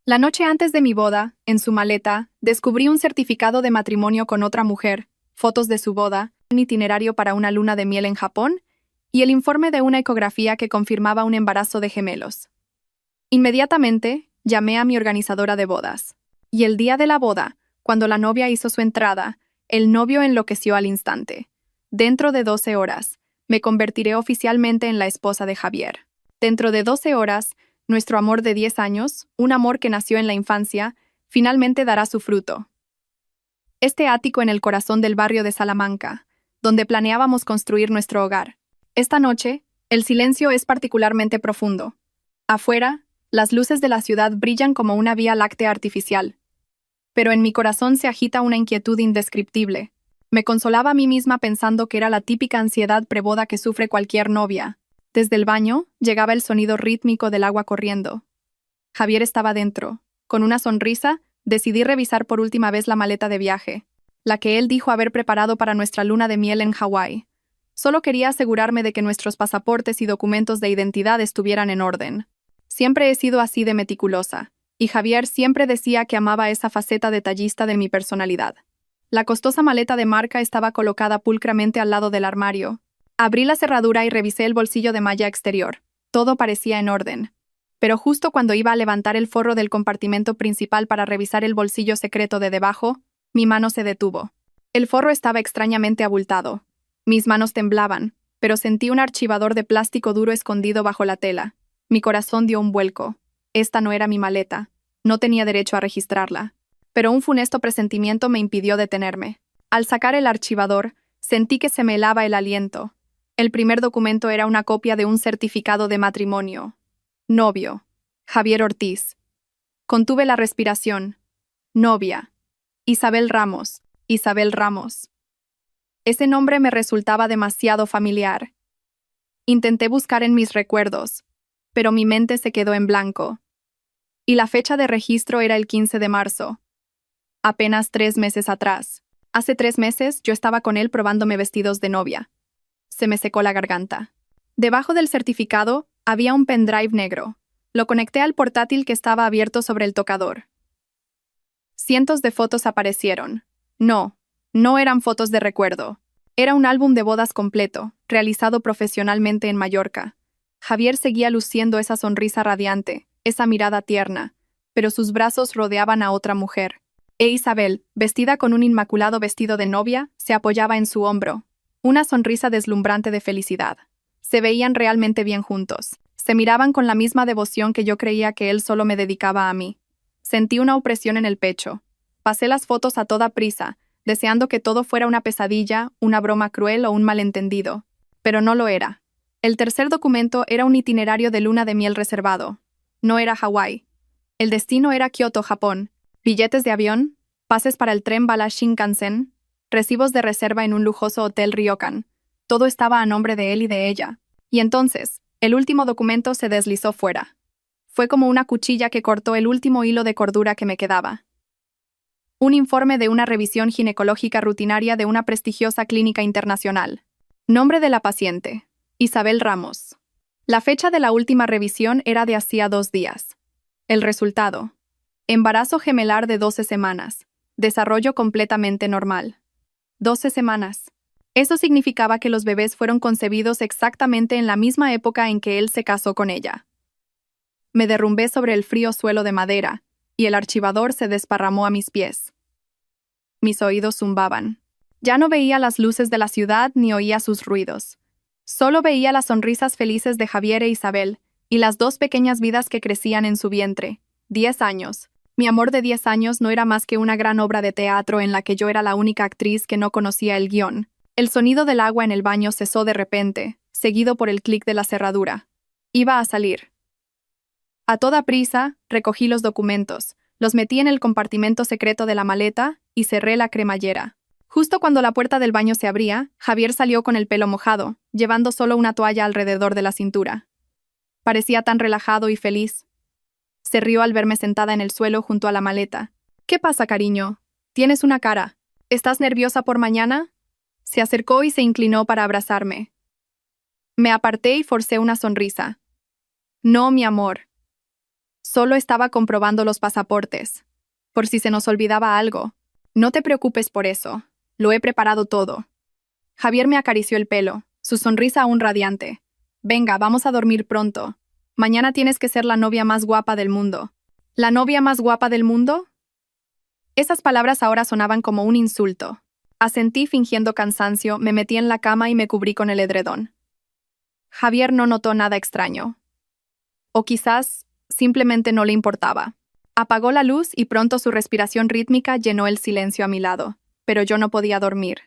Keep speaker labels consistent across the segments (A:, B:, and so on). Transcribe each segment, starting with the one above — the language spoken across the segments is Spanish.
A: La noche antes de mi boda, en su maleta, descubrí un certificado de matrimonio con otra mujer, fotos de su boda, un itinerario para una luna de miel en Japón y el informe de una ecografía que confirmaba un embarazo de gemelos. Inmediatamente, llamé a mi organizadora de bodas. Y el día de la boda, cuando la novia hizo su entrada, el novio enloqueció al instante. Dentro de 12 horas, me convertiré oficialmente en la esposa de Javier. Dentro de 12 horas, nuestro amor de 10 años, un amor que nació en la infancia, finalmente dará su fruto. Este ático en el corazón del barrio de Salamanca, donde planeábamos construir nuestro hogar. Esta noche, el silencio es particularmente profundo. Afuera, las luces de la ciudad brillan como una vía láctea artificial. Pero en mi corazón se agita una inquietud indescriptible. Me consolaba a mí misma pensando que era la típica ansiedad preboda que sufre cualquier novia. Desde el baño, llegaba el sonido rítmico del agua corriendo. Javier estaba dentro. Con una sonrisa, decidí revisar por última vez la maleta de viaje, la que él dijo haber preparado para nuestra luna de miel en Hawái. Solo quería asegurarme de que nuestros pasaportes y documentos de identidad estuvieran en orden. Siempre he sido así de meticulosa, y Javier siempre decía que amaba esa faceta detallista de mi personalidad. La costosa maleta de marca estaba colocada pulcramente al lado del armario. Abrí la cerradura y revisé el bolsillo de malla exterior. Todo parecía en orden. Pero justo cuando iba a levantar el forro del compartimento principal para revisar el bolsillo secreto de debajo, mi mano se detuvo. El forro estaba extrañamente abultado. Mis manos temblaban, pero sentí un archivador de plástico duro escondido bajo la tela. Mi corazón dio un vuelco. Esta no era mi maleta. No tenía derecho a registrarla. Pero un funesto presentimiento me impidió detenerme. Al sacar el archivador, sentí que se me helaba el aliento. El primer documento era una copia de un certificado de matrimonio. Novio. Javier Ortiz. Contuve la respiración. Novia. Isabel Ramos. Isabel Ramos. Ese nombre me resultaba demasiado familiar. Intenté buscar en mis recuerdos, pero mi mente se quedó en blanco. Y la fecha de registro era el 15 de marzo. Apenas 3 meses atrás. Hace 3 meses yo estaba con él probándome vestidos de novia. Se me secó la garganta. Debajo del certificado había un pendrive negro. Lo conecté al portátil que estaba abierto sobre el tocador. Cientos de fotos aparecieron. No eran fotos de recuerdo. Era un álbum de bodas completo, realizado profesionalmente en Mallorca. Javier seguía luciendo esa sonrisa radiante, esa mirada tierna, pero sus brazos rodeaban a otra mujer. Isabel, vestida con un inmaculado vestido de novia, se apoyaba en su hombro. Una sonrisa deslumbrante de felicidad. Se veían realmente bien juntos. Se miraban con la misma devoción que yo creía que él solo me dedicaba a mí. Sentí una opresión en el pecho. Pasé las fotos a toda prisa, deseando que todo fuera una pesadilla, una broma cruel o un malentendido. Pero no lo era. El tercer documento era un itinerario de luna de miel reservado. No era Hawái. El destino era Kioto, Japón. Billetes de avión, pases para el tren bala Shinkansen, recibos de reserva en un lujoso hotel Ryokan. Todo estaba a nombre de él y de ella. Y entonces, el último documento se deslizó fuera. Fue como una cuchilla que cortó el último hilo de cordura que me quedaba. Un informe de una revisión ginecológica rutinaria de una prestigiosa clínica internacional. Nombre de la paciente: Isabel Ramos. La fecha de la última revisión era de hacía 2 días. El resultado: embarazo gemelar de 12 semanas. Desarrollo completamente normal. 12 semanas. Eso significaba que los bebés fueron concebidos exactamente en la misma época en que él se casó con ella. Me derrumbé sobre el frío suelo de madera, y el archivador se desparramó a mis pies. Mis oídos zumbaban. Ya no veía las luces de la ciudad ni oía sus ruidos. Solo veía las sonrisas felices de Javier e Isabel, y las 2 pequeñas vidas que crecían en su vientre. 10 años. Mi amor de 10 años no era más que una gran obra de teatro en la que yo era la única actriz que no conocía el guión. El sonido del agua en el baño cesó de repente, seguido por el clic de la cerradura. Iba a salir. A toda prisa, recogí los documentos, los metí en el compartimento secreto de la maleta y cerré la cremallera. Justo cuando la puerta del baño se abría, Javier salió con el pelo mojado, llevando solo una toalla alrededor de la cintura. Parecía tan relajado y feliz. Se rió al verme sentada en el suelo junto a la maleta. «¿Qué pasa, cariño? Tienes una cara. ¿Estás nerviosa por mañana?» Se acercó y se inclinó para abrazarme. Me aparté y forcé una sonrisa. «No, mi amor. Solo estaba comprobando los pasaportes. Por si se nos olvidaba algo. No te preocupes por eso. Lo he preparado todo. Javier me acarició el pelo, su sonrisa aún radiante. Venga, vamos a dormir pronto. Mañana tienes que ser la novia más guapa del mundo. ¿La novia más guapa del mundo? Esas palabras ahora sonaban como un insulto. Asentí fingiendo cansancio, me metí en la cama y me cubrí con el edredón. Javier no notó nada extraño. O quizás simplemente no le importaba. Apagó la luz y pronto su respiración rítmica llenó el silencio a mi lado, pero yo no podía dormir.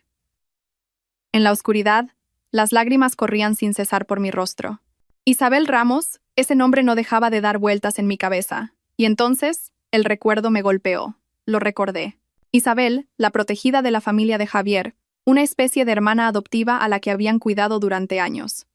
A: En la oscuridad, las lágrimas corrían sin cesar por mi rostro. Isabel Ramos, ese nombre no dejaba de dar vueltas en mi cabeza, y entonces el recuerdo me golpeó. Lo recordé. Isabel, la protegida de la familia de Javier, una especie de hermana adoptiva a la que habían cuidado durante años.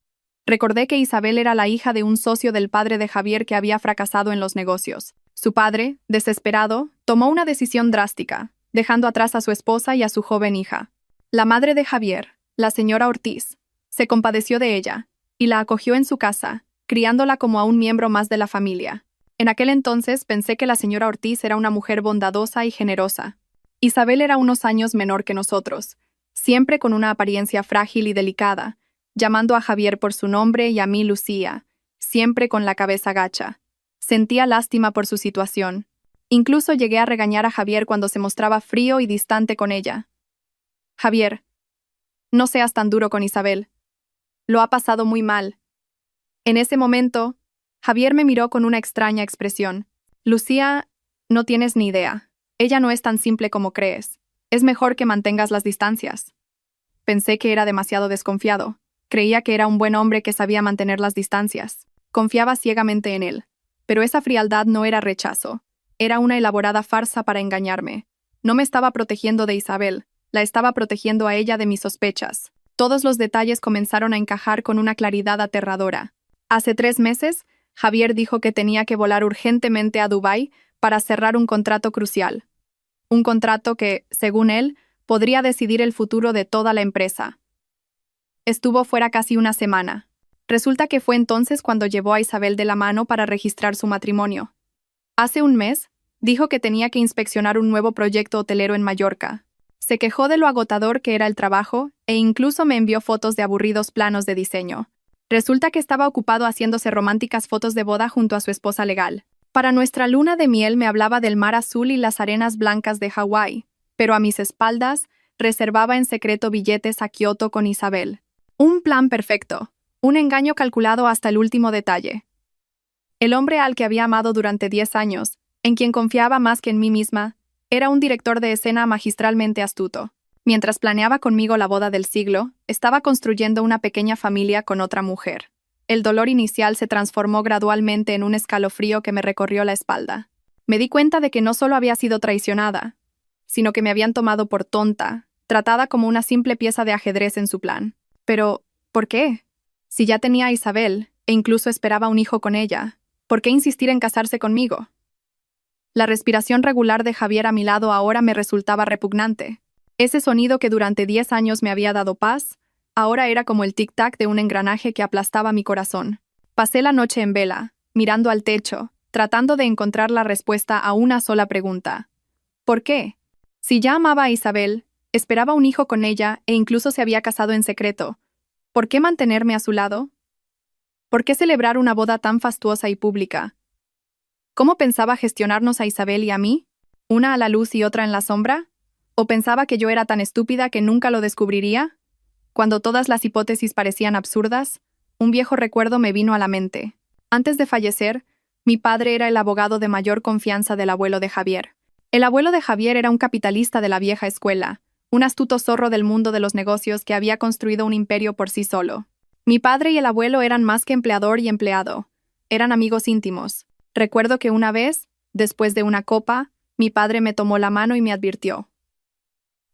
A: Recordé que Isabel era la hija de un socio del padre de Javier que había fracasado en los negocios. Su padre, desesperado, tomó una decisión drástica, dejando atrás a su esposa y a su joven hija. La madre de Javier, la señora Ortiz, se compadeció de ella y la acogió en su casa, criándola como a un miembro más de la familia. En aquel entonces pensé que la señora Ortiz era una mujer bondadosa y generosa. Isabel era unos años menor que nosotros, siempre con una apariencia frágil y delicada, llamando a Javier por su nombre y a mí Lucía, siempre con la cabeza gacha. Sentía lástima por su situación. Incluso llegué a regañar a Javier cuando se mostraba frío y distante con ella. Javier, no seas tan duro con Isabel. Lo ha pasado muy mal. En ese momento, Javier me miró con una extraña expresión. Lucía, no tienes ni idea. Ella no es tan simple como crees. Es mejor que mantengas las distancias. Pensé que era demasiado desconfiado. Creía que era un buen hombre que sabía mantener las distancias. Confiaba ciegamente en él. Pero esa frialdad no era rechazo. Era una elaborada farsa para engañarme. No me estaba protegiendo de Isabel. La estaba protegiendo a ella de mis sospechas. Todos los detalles comenzaron a encajar con una claridad aterradora. Hace 3 meses, Javier dijo que tenía que volar urgentemente a Dubái para cerrar un contrato crucial. Un contrato que, según él, podría decidir el futuro de toda la empresa. Estuvo fuera casi una semana. Resulta que fue entonces cuando llevó a Isabel de la mano para registrar su matrimonio. Hace un mes, dijo que tenía que inspeccionar un nuevo proyecto hotelero en Mallorca. Se quejó de lo agotador que era el trabajo e incluso me envió fotos de aburridos planos de diseño. Resulta que estaba ocupado haciéndose románticas fotos de boda junto a su esposa legal. Para nuestra luna de miel me hablaba del mar azul y las arenas blancas de Hawái, pero a mis espaldas reservaba en secreto billetes a Kioto con Isabel. Un plan perfecto, un engaño calculado hasta el último detalle. El hombre al que había amado durante 10 años, en quien confiaba más que en mí misma, era un director de escena magistralmente astuto. Mientras planeaba conmigo la boda del siglo, estaba construyendo una pequeña familia con otra mujer. El dolor inicial se transformó gradualmente en un escalofrío que me recorrió la espalda. Me di cuenta de que no solo había sido traicionada, sino que me habían tomado por tonta, tratada como una simple pieza de ajedrez en su plan. Pero, ¿por qué? Si ya tenía a Isabel, e incluso esperaba un hijo con ella, ¿por qué insistir en casarse conmigo? La respiración regular de Javier a mi lado ahora me resultaba repugnante. Ese sonido que durante 10 años me había dado paz, ahora era como el tic-tac de un engranaje que aplastaba mi corazón. Pasé la noche en vela, mirando al techo, tratando de encontrar la respuesta a una sola pregunta. ¿Por qué? Si ya amaba a Isabel, esperaba un hijo con ella e incluso se había casado en secreto, ¿por qué mantenerme a su lado? ¿Por qué celebrar una boda tan fastuosa y pública? ¿Cómo pensaba gestionarnos a Isabel y a mí? ¿Una a la luz y otra en la sombra? ¿O pensaba que yo era tan estúpida que nunca lo descubriría? Cuando todas las hipótesis parecían absurdas, un viejo recuerdo me vino a la mente. Antes de fallecer, mi padre era el abogado de mayor confianza del abuelo de Javier. El abuelo de Javier era un capitalista de la vieja escuela, un astuto zorro del mundo de los negocios que había construido un imperio por sí solo. Mi padre y el abuelo eran más que empleador y empleado. Eran amigos íntimos. Recuerdo que una vez, después de una copa, mi padre me tomó la mano y me advirtió.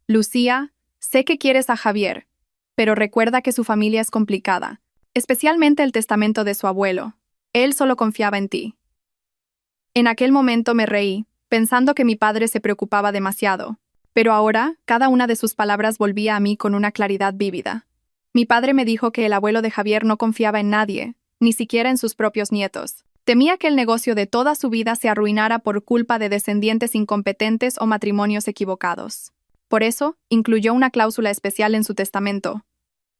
A: Lucía, sé que quieres a Javier, pero recuerda que su familia es complicada, especialmente el testamento de su abuelo. Él solo confiaba en ti. En aquel momento me reí, pensando que mi padre se preocupaba demasiado, pero ahora cada una de sus palabras volvía a mí con una claridad vívida. Mi padre me dijo que el abuelo de Javier no confiaba en nadie, ni siquiera en sus propios nietos. Temía que el negocio de toda su vida se arruinara por culpa de descendientes incompetentes o matrimonios equivocados. Por eso, incluyó una cláusula especial en su testamento.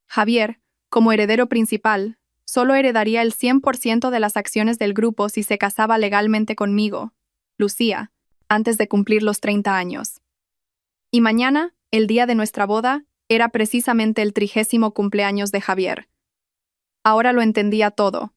A: Javier, como heredero principal, solo heredaría el 100% de las acciones del grupo si se casaba legalmente conmigo, Lucía, antes de cumplir los 30 años. Y mañana, el día de nuestra boda, era precisamente el 30º cumpleaños de Javier. Ahora lo entendía todo.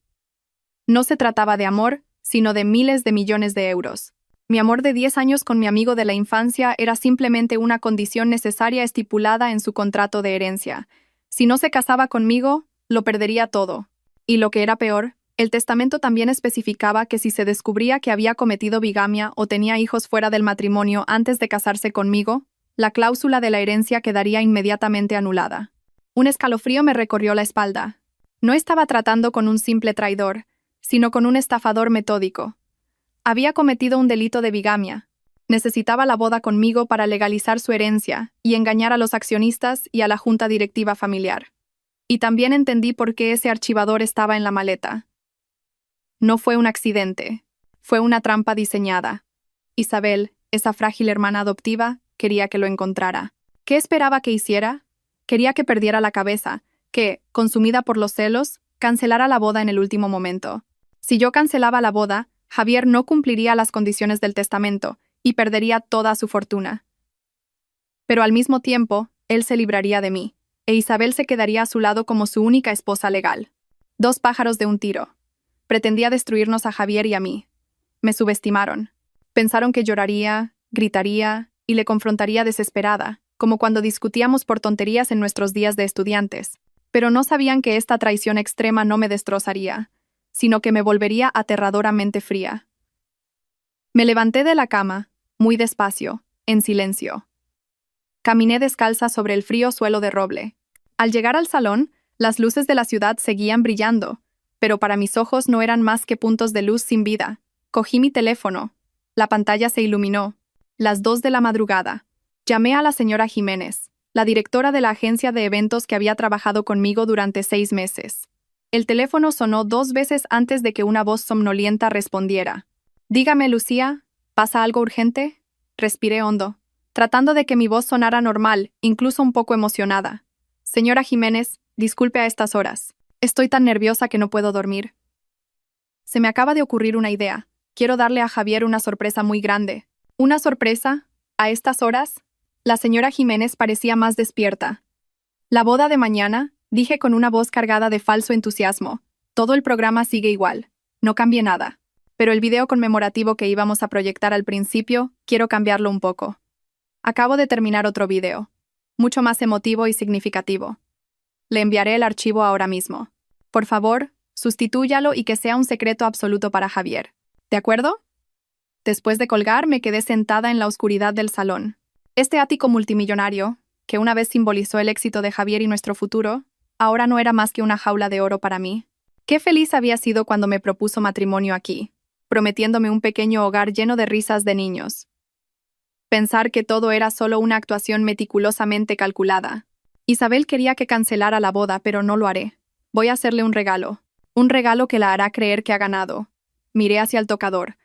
A: No se trataba de amor, sino de miles de millones de euros. Mi amor de 10 años con mi amigo de la infancia era simplemente una condición necesaria estipulada en su contrato de herencia. Si no se casaba conmigo, lo perdería todo. Y lo que era peor, el testamento también especificaba que si se descubría que había cometido bigamia o tenía hijos fuera del matrimonio antes de casarse conmigo, la cláusula de la herencia quedaría inmediatamente anulada. Un escalofrío me recorrió la espalda. No estaba tratando con un simple traidor, sino con un estafador metódico. Había cometido un delito de bigamia. Necesitaba la boda conmigo para legalizar su herencia y engañar a los accionistas y a la junta directiva familiar. Y también entendí por qué ese archivador estaba en la maleta. No fue un accidente, fue una trampa diseñada. Isabel, esa frágil hermana adoptiva, quería que lo encontrara. ¿Qué esperaba que hiciera? Quería que perdiera la cabeza, que, consumida por los celos, cancelara la boda en el último momento. Si yo cancelaba la boda, Javier no cumpliría las condiciones del testamento y perdería toda su fortuna. Pero al mismo tiempo, él se libraría de mí, e Isabel se quedaría a su lado como su única esposa legal. 2 pájaros de un tiro. Pretendía destruirnos a Javier y a mí. Me subestimaron. Pensaron que lloraría, gritaría y le confrontaría desesperada, como cuando discutíamos por tonterías en nuestros días de estudiantes. Pero no sabían que esta traición extrema no me destrozaría, sino que me volvería aterradoramente fría. Me levanté de la cama, muy despacio, en silencio. Caminé descalza sobre el frío suelo de roble. Al llegar al salón, las luces de la ciudad seguían brillando, pero para mis ojos no eran más que puntos de luz sin vida. Cogí mi teléfono. La pantalla se iluminó. Las 2 de la madrugada. Llamé a la señora Jiménez, la directora de la agencia de eventos que había trabajado conmigo durante 6 meses. El teléfono sonó 2 veces antes de que una voz somnolienta respondiera. «Dígame, Lucía, ¿pasa algo urgente?» Respiré hondo, tratando de que mi voz sonara normal, incluso un poco emocionada. «Señora Jiménez, disculpe a estas horas. Estoy tan nerviosa que no puedo dormir. Se me acaba de ocurrir una idea. Quiero darle a Javier una sorpresa muy grande». ¿Una sorpresa? ¿A estas horas? La señora Jiménez parecía más despierta. «La boda de mañana», dije con una voz cargada de falso entusiasmo. «Todo el programa sigue igual. No cambie nada. Pero el video conmemorativo que íbamos a proyectar al principio, quiero cambiarlo un poco. Acabo de terminar otro video. Mucho más emotivo y significativo. Le enviaré el archivo ahora mismo. Por favor, sustitúyalo y que sea un secreto absoluto para Javier. ¿De acuerdo?» Después de colgar, me quedé sentada en la oscuridad del salón. Este ático multimillonario, que una vez simbolizó el éxito de Javier y nuestro futuro, ahora no era más que una jaula de oro para mí. Qué feliz había sido cuando me propuso matrimonio aquí, prometiéndome un pequeño hogar lleno de risas de niños. Pensar que todo era solo una actuación meticulosamente calculada. Isabel quería que cancelara la boda, pero no lo haré. Voy a hacerle un regalo que la hará creer que ha ganado. Miré hacia el tocador,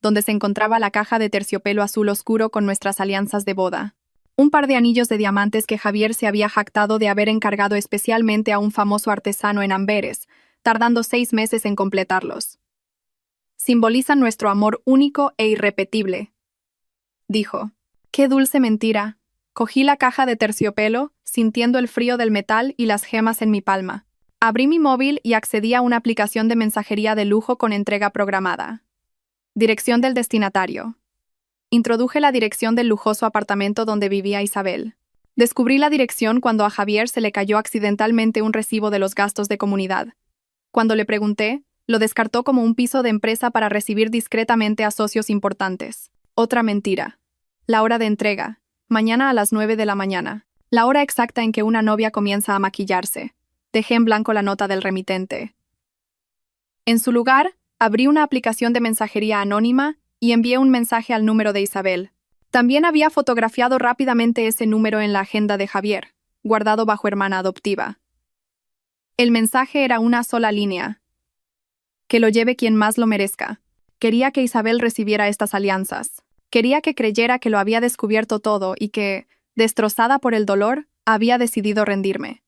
A: donde se encontraba la caja de terciopelo azul oscuro con nuestras alianzas de boda. Un par de anillos de diamantes que Javier se había jactado de haber encargado especialmente a un famoso artesano en Amberes, tardando 6 meses en completarlos. «Simbolizan nuestro amor único e irrepetible», dijo. «Qué dulce mentira». Cogí la caja de terciopelo, sintiendo el frío del metal y las gemas en mi palma. Abrí mi móvil y accedí a una aplicación de mensajería de lujo con entrega programada. Dirección del destinatario. Introduje la dirección del lujoso apartamento donde vivía Isabel. Descubrí la dirección cuando a Javier se le cayó accidentalmente un recibo de los gastos de comunidad. Cuando le pregunté, lo descartó como un piso de empresa para recibir discretamente a socios importantes. Otra mentira. La hora de entrega. Mañana a las 9 de la mañana. La hora exacta en que una novia comienza a maquillarse. Dejé en blanco la nota del remitente. En su lugar, abrí una aplicación de mensajería anónima y envié un mensaje al número de Isabel. También había fotografiado rápidamente ese número en la agenda de Javier, guardado bajo hermana adoptiva. El mensaje era una sola línea. Que lo lleve quien más lo merezca. Quería que Isabel recibiera estas alianzas. Quería que creyera que lo había descubierto todo y que, destrozada por el dolor, había decidido rendirme.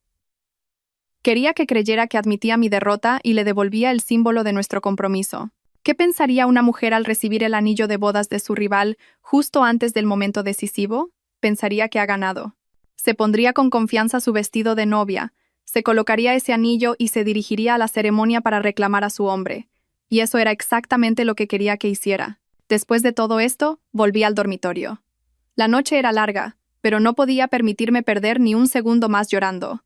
A: Quería que creyera que admitía mi derrota y le devolvía el símbolo de nuestro compromiso. ¿Qué pensaría una mujer al recibir el anillo de bodas de su rival justo antes del momento decisivo? Pensaría que ha ganado. Se pondría con confianza su vestido de novia, se colocaría ese anillo y se dirigiría a la ceremonia para reclamar a su hombre. Y eso era exactamente lo que quería que hiciera. Después de todo esto, volví al dormitorio. La noche era larga, pero no podía permitirme perder ni un segundo más llorando.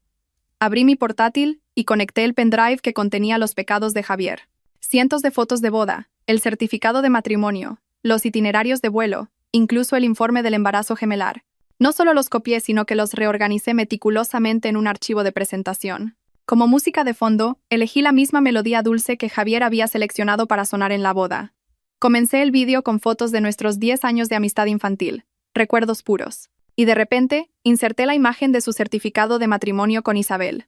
A: Abrí mi portátil y conecté el pendrive que contenía los pecados de Javier. Cientos de fotos de boda, el certificado de matrimonio, los itinerarios de vuelo, incluso el informe del embarazo gemelar. No solo los copié, sino que los reorganicé meticulosamente en un archivo de presentación. Como música de fondo, elegí la misma melodía dulce que Javier había seleccionado para sonar en la boda. Comencé el vídeo con fotos de nuestros 10 años de amistad infantil, recuerdos puros. Y de repente, inserté la imagen de su certificado de matrimonio con Isabel.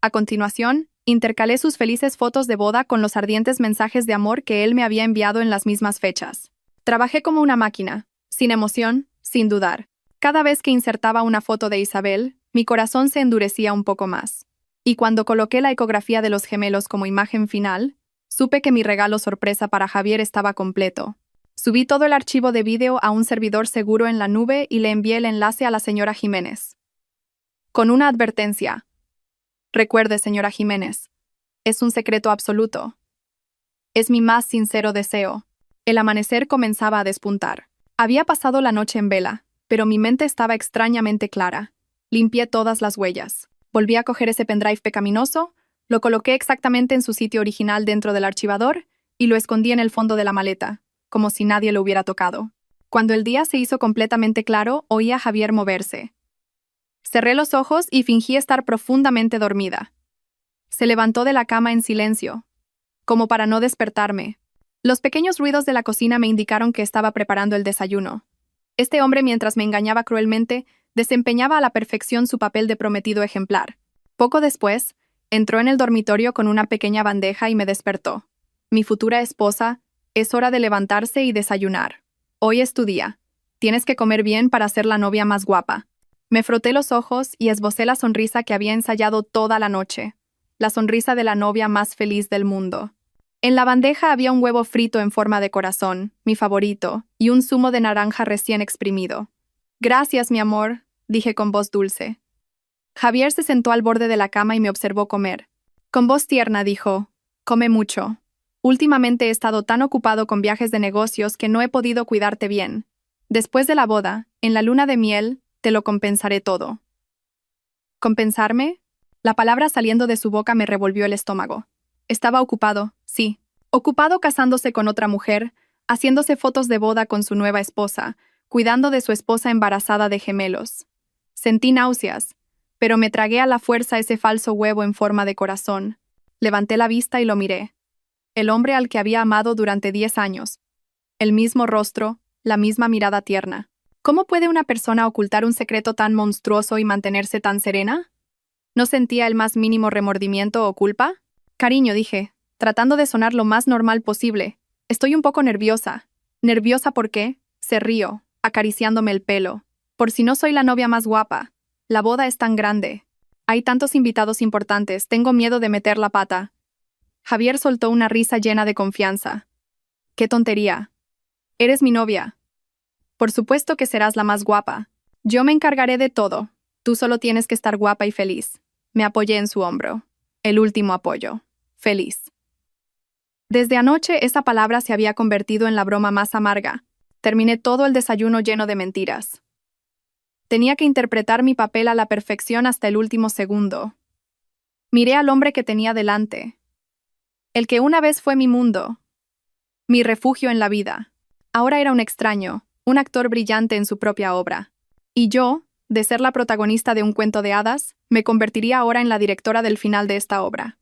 A: A continuación, intercalé sus felices fotos de boda con los ardientes mensajes de amor que él me había enviado en las mismas fechas. Trabajé como una máquina, sin emoción, sin dudar. Cada vez que insertaba una foto de Isabel, mi corazón se endurecía un poco más. Y cuando coloqué la ecografía de los gemelos como imagen final, supe que mi regalo sorpresa para Javier estaba completo. Subí todo el archivo de vídeo a un servidor seguro en la nube y le envié el enlace a la señora Jiménez. Con una advertencia. Recuerde, señora Jiménez, es un secreto absoluto. Es mi más sincero deseo. El amanecer comenzaba a despuntar. Había pasado la noche en vela, pero mi mente estaba extrañamente clara. Limpié todas las huellas. Volví a coger ese pendrive pecaminoso, lo coloqué exactamente en su sitio original dentro del archivador y lo escondí en el fondo de la maleta, como si nadie lo hubiera tocado. Cuando el día se hizo completamente claro, oí a Javier moverse. Cerré los ojos y fingí estar profundamente dormida. Se levantó de la cama en silencio, como para no despertarme. Los pequeños ruidos de la cocina me indicaron que estaba preparando el desayuno. Este hombre, mientras me engañaba cruelmente, desempeñaba a la perfección su papel de prometido ejemplar. Poco después, entró en el dormitorio con una pequeña bandeja y me despertó. Mi futura esposa, es hora de levantarse y desayunar. Hoy es tu día. Tienes que comer bien para ser la novia más guapa. Me froté los ojos y esbocé la sonrisa que había ensayado toda la noche. La sonrisa de la novia más feliz del mundo. En la bandeja había un huevo frito en forma de corazón, mi favorito, y un zumo de naranja recién exprimido. Gracias, mi amor, dije con voz dulce. Javier se sentó al borde de la cama y me observó comer. Con voz tierna dijo, come mucho. Últimamente he estado tan ocupado con viajes de negocios que no he podido cuidarte bien. Después de la boda, en la luna de miel, te lo compensaré todo. ¿Compensarme? La palabra saliendo de su boca me revolvió el estómago. Estaba ocupado, sí. Ocupado casándose con otra mujer, haciéndose fotos de boda con su nueva esposa, cuidando de su esposa embarazada de gemelos. Sentí náuseas, pero me tragué a la fuerza ese falso huevo en forma de corazón. Levanté la vista y lo miré. El hombre al que había amado durante 10 años. El mismo rostro, la misma mirada tierna. ¿Cómo puede una persona ocultar un secreto tan monstruoso y mantenerse tan serena? ¿No sentía el más mínimo remordimiento o culpa? Cariño, dije, tratando de sonar lo más normal posible. Estoy un poco nerviosa. ¿Nerviosa por qué? Se rió, acariciándome el pelo. Por si no soy la novia más guapa. La boda es tan grande. Hay tantos invitados importantes, tengo miedo de meter la pata. Javier soltó una risa llena de confianza. ¡Qué tontería! Eres mi novia. Por supuesto que serás la más guapa. Yo me encargaré de todo. Tú solo tienes que estar guapa y feliz. Me apoyé en su hombro. El último apoyo. Feliz. Desde anoche esa palabra se había convertido en la broma más amarga. Terminé todo el desayuno lleno de mentiras. Tenía que interpretar mi papel a la perfección hasta el último segundo. Miré al hombre que tenía delante. El que una vez fue mi mundo. Mi refugio en la vida. Ahora era un extraño, un actor brillante en su propia obra. Y yo, de ser la protagonista de un cuento de hadas, me convertiría ahora en la directora del final de esta obra.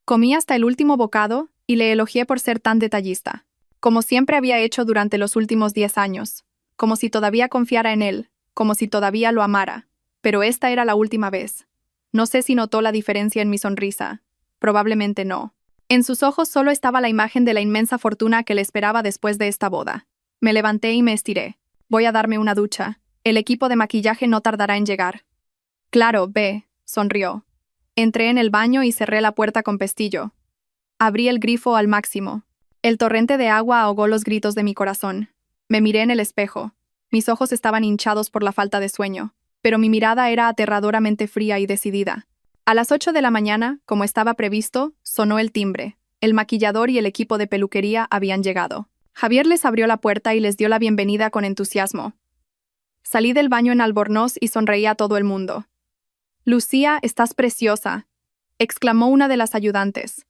A: Comí hasta el último bocado y le elogié por ser tan detallista, como siempre había hecho durante los últimos 10 años, como si todavía confiara en él, como si todavía lo amara, pero esta era la última vez. No sé si notó la diferencia en mi sonrisa. Probablemente no. En sus ojos solo estaba la imagen de la inmensa fortuna que le esperaba después de esta boda. Me levanté y me estiré. Voy a darme una ducha. El equipo de maquillaje no tardará en llegar. Claro, ve, sonrió. Entré en el baño y cerré la puerta con pestillo. Abrí el grifo al máximo. El torrente de agua ahogó los gritos de mi corazón. Me miré en el espejo. Mis ojos estaban hinchados por la falta de sueño, pero mi mirada era aterradoramente fría y decidida. A las 8 de la mañana, como estaba previsto, sonó el timbre. El maquillador y el equipo de peluquería habían llegado. Javier les abrió la puerta y les dio la bienvenida con entusiasmo. Salí del baño en Albornoz y sonreí a todo el mundo. «Lucía, estás preciosa», exclamó una de las ayudantes.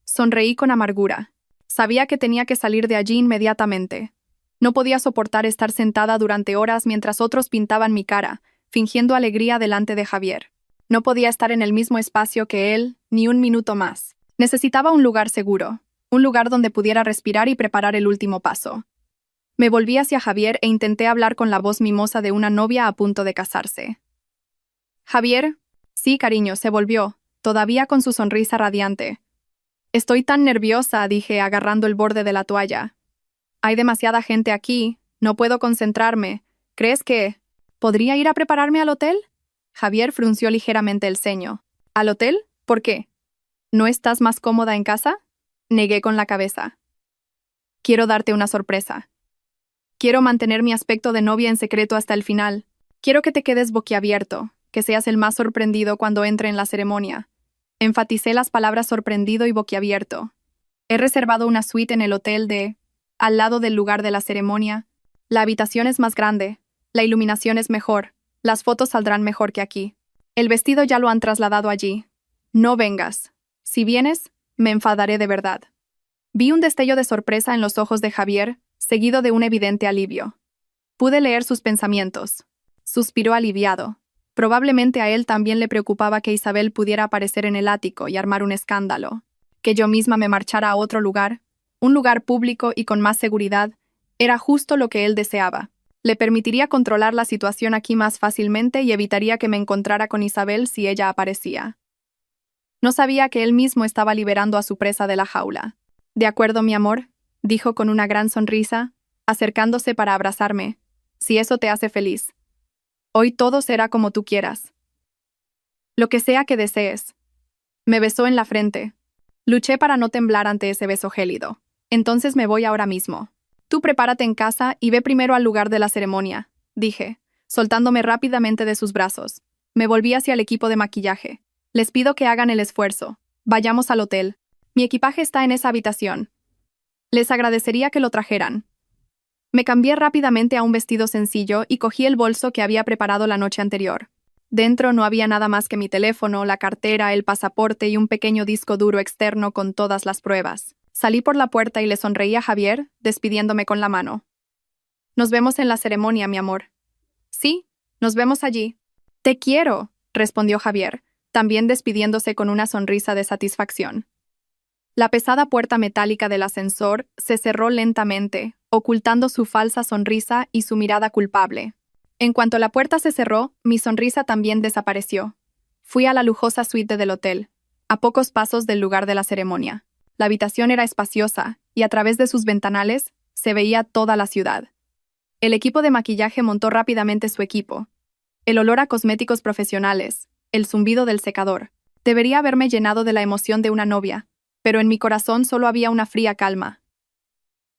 A: Sonreí con amargura. Sabía que tenía que salir de allí inmediatamente. No podía soportar estar sentada durante horas mientras otros pintaban mi cara, fingiendo alegría delante de Javier. No podía estar en el mismo espacio que él, ni un minuto más. Necesitaba un lugar seguro, un lugar donde pudiera respirar y preparar el último paso. Me volví hacia Javier e intenté hablar con la voz mimosa de una novia a punto de casarse. «Javier». «Sí, cariño», se volvió, todavía con su sonrisa radiante. «Estoy tan nerviosa», dije, agarrando el borde de la toalla. «Hay demasiada gente aquí, no puedo concentrarme. ¿Crees que podría ir a prepararme al hotel?» Javier frunció ligeramente el ceño. «¿Al hotel? ¿Por qué? ¿No estás más cómoda en casa?» Negué con la cabeza. «Quiero darte una sorpresa. Quiero mantener mi aspecto de novia en secreto hasta el final. Quiero que te quedes boquiabierto, que seas el más sorprendido cuando entre en la ceremonia». Enfaticé las palabras sorprendido y boquiabierto. «He reservado una suite en el hotel al lado del lugar de la ceremonia. La habitación es más grande, la iluminación es mejor, las fotos saldrán mejor que aquí. El vestido ya lo han trasladado allí. No vengas. Si vienes, me enfadaré de verdad». Vi un destello de sorpresa en los ojos de Javier, seguido de un evidente alivio. Pude leer sus pensamientos. Suspiró aliviado. Probablemente a él también le preocupaba que Isabel pudiera aparecer en el ático y armar un escándalo. Que yo misma me marchara a otro lugar, un lugar público y con más seguridad, era justo lo que él deseaba. Le permitiría controlar la situación aquí más fácilmente y evitaría que me encontrara con Isabel si ella aparecía. No sabía que él mismo estaba liberando a su presa de la jaula. «De acuerdo, mi amor», dijo con una gran sonrisa, acercándose para abrazarme. «Si eso te hace feliz. Hoy todo será como tú quieras. Lo que sea que desees». Me besó en la frente. Luché para no temblar ante ese beso gélido. «Entonces me voy ahora mismo. Tú prepárate en casa y ve primero al lugar de la ceremonia», dije, soltándome rápidamente de sus brazos. Me volví hacia el equipo de maquillaje. «Les pido que hagan el esfuerzo. Vayamos al hotel. Mi equipaje está en esa habitación. Les agradecería que lo trajeran». Me cambié rápidamente a un vestido sencillo y cogí el bolso que había preparado la noche anterior. Dentro no había nada más que mi teléfono, la cartera, el pasaporte y un pequeño disco duro externo con todas las pruebas. Salí por la puerta y le sonreí a Javier, despidiéndome con la mano. «Nos vemos en la ceremonia, mi amor». «Sí, nos vemos allí». «Te quiero», respondió Javier, también despidiéndose con una sonrisa de satisfacción. La pesada puerta metálica del ascensor se cerró lentamente, ocultando su falsa sonrisa y su mirada culpable. En cuanto la puerta se cerró, mi sonrisa también desapareció. Fui a la lujosa suite del hotel, a pocos pasos del lugar de la ceremonia. La habitación era espaciosa, y a través de sus ventanales se veía toda la ciudad. El equipo de maquillaje montó rápidamente su equipo. El olor a cosméticos profesionales, el zumbido del secador. Debería haberme llenado de la emoción de una novia, pero en mi corazón solo había una fría calma.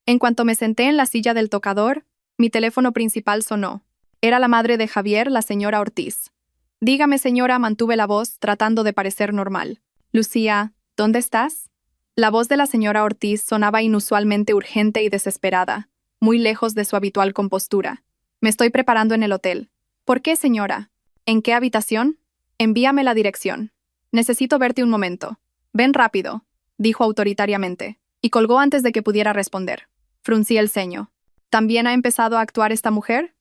A: En cuanto me senté en la silla del tocador, mi teléfono principal sonó. Era la madre de Javier, la señora Ortiz. «Dígame, señora», mantuve la voz, tratando de parecer normal. «Lucía, ¿dónde estás?» La voz de la señora Ortiz sonaba inusualmente urgente y desesperada, muy lejos de su habitual compostura. «Me estoy preparando en el hotel». «¿Por qué, señora? ¿En qué habitación?» «Envíame la dirección. Necesito verte un momento». «Ven rápido», dijo autoritariamente, y colgó antes de que pudiera responder. Fruncí el ceño. ¿También ha empezado a actuar esta mujer?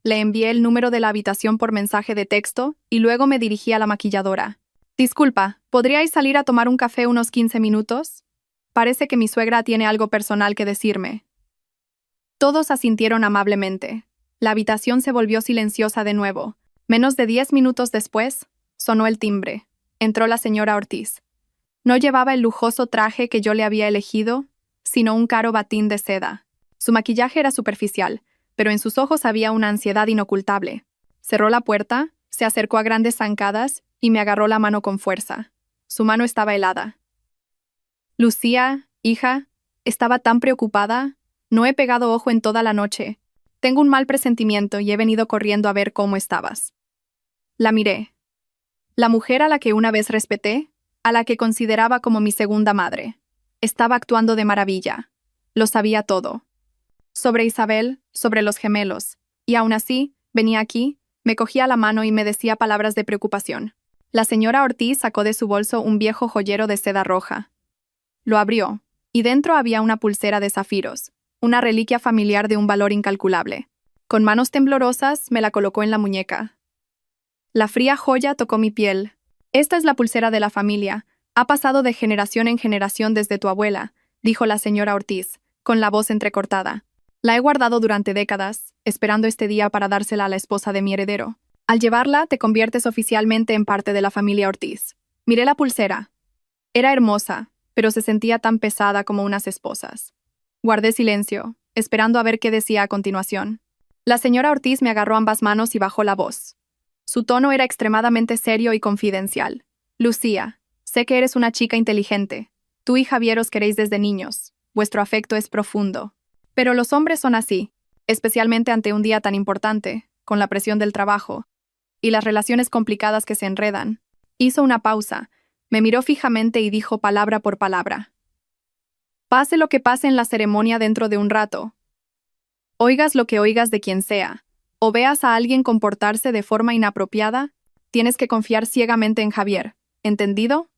A: Le envié el número de la habitación por mensaje de texto y luego me dirigí a la maquilladora. «Disculpa, ¿podríais salir a tomar un café unos 15 minutos? Parece que mi suegra tiene algo personal que decirme». Todos asintieron amablemente. La habitación se volvió silenciosa de nuevo. Menos de 10 minutos después, sonó el timbre. Entró la señora Ortiz. No llevaba el lujoso traje que yo le había elegido, sino un caro batín de seda. Su maquillaje era superficial, pero en sus ojos había una ansiedad inocultable. Cerró la puerta, se acercó a grandes zancadas y me agarró la mano con fuerza. Su mano estaba helada. Lucía, hija, estaba tan preocupada. No he pegado ojo en toda la noche. Tengo un mal presentimiento y he venido corriendo a ver cómo estabas. La miré. La mujer a la que una vez respeté, a la que consideraba como mi segunda madre, estaba actuando de maravilla. Lo sabía todo. Sobre Isabel, sobre los gemelos. Y aún así, venía aquí, me cogía la mano y me decía palabras de preocupación. La señora Ortiz sacó de su bolso un viejo joyero de seda roja. Lo abrió, y dentro había una pulsera de zafiros, una reliquia familiar de un valor incalculable. Con manos temblorosas me la colocó en la muñeca. La fría joya tocó mi piel. Esta es la pulsera de la familia. Ha pasado de generación en generación desde tu abuela, dijo la señora Ortiz, con la voz entrecortada. La he guardado durante décadas, esperando este día para dársela a la esposa de mi heredero. Al llevarla, te conviertes oficialmente en parte de la familia Ortiz. Miré la pulsera. Era hermosa, pero se sentía tan pesada como unas esposas. Guardé silencio, esperando a ver qué decía a continuación. La señora Ortiz me agarró ambas manos y bajó la voz. Su tono era extremadamente serio y confidencial. Lucía, sé que eres una chica inteligente. Tú y Javier os queréis desde niños. Vuestro afecto es profundo. Pero los hombres son así, especialmente ante un día tan importante, con la presión del trabajo y las relaciones complicadas que se enredan. Hizo una pausa, me miró fijamente y dijo palabra por palabra. Pase lo que pase en la ceremonia dentro de un rato. Oigas lo que oigas de quien sea, o veas a alguien comportarse de forma inapropiada, tienes que confiar ciegamente en Javier. ¿Entendido?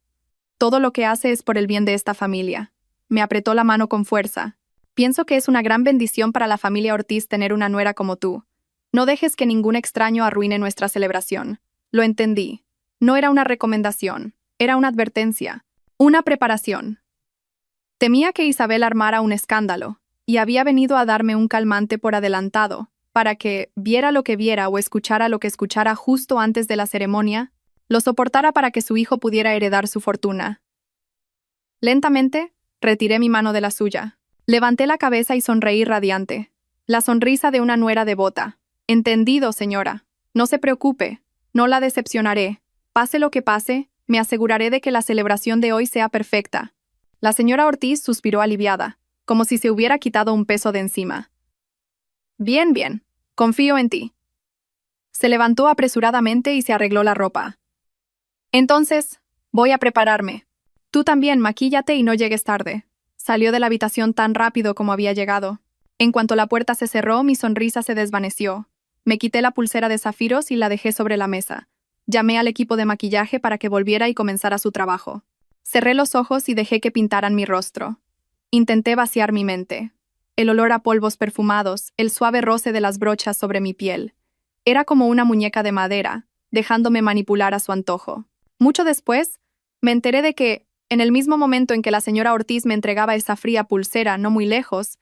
A: Todo lo que hace es por el bien de esta familia. Me apretó la mano con fuerza. Pienso que es una gran bendición para la familia Ortiz tener una nuera como tú. No dejes que ningún extraño arruine nuestra celebración. Lo entendí. No era una recomendación, era una advertencia, una preparación. Temía que Isabel armara un escándalo, y había venido a darme un calmante por adelantado, para que, viera lo que viera o escuchara lo que escuchara justo antes de la ceremonia, lo soportara para que su hijo pudiera heredar su fortuna. Lentamente, retiré mi mano de la suya. Levanté la cabeza y sonreí radiante. La sonrisa de una nuera devota. Entendido, señora. No se preocupe. No la decepcionaré. Pase lo que pase, me aseguraré de que la celebración de hoy sea perfecta. La señora Ortiz suspiró aliviada, como si se hubiera quitado un peso de encima. Bien, bien. Confío en ti. Se levantó apresuradamente y se arregló la ropa. Entonces, voy a prepararme. Tú también, maquíllate y no llegues tarde. Salió de la habitación tan rápido como había llegado. En cuanto la puerta se cerró, mi sonrisa se desvaneció. Me quité la pulsera de zafiros y la dejé sobre la mesa. Llamé al equipo de maquillaje para que volviera y comenzara su trabajo. Cerré los ojos y dejé que pintaran mi rostro. Intenté vaciar mi mente. El olor a polvos perfumados, el suave roce de las brochas sobre mi piel. Era como una muñeca de madera, dejándome manipular a su antojo. Mucho después, me enteré de que, en el mismo momento en que la señora Ortiz me entregaba esa fría pulsera no muy lejos,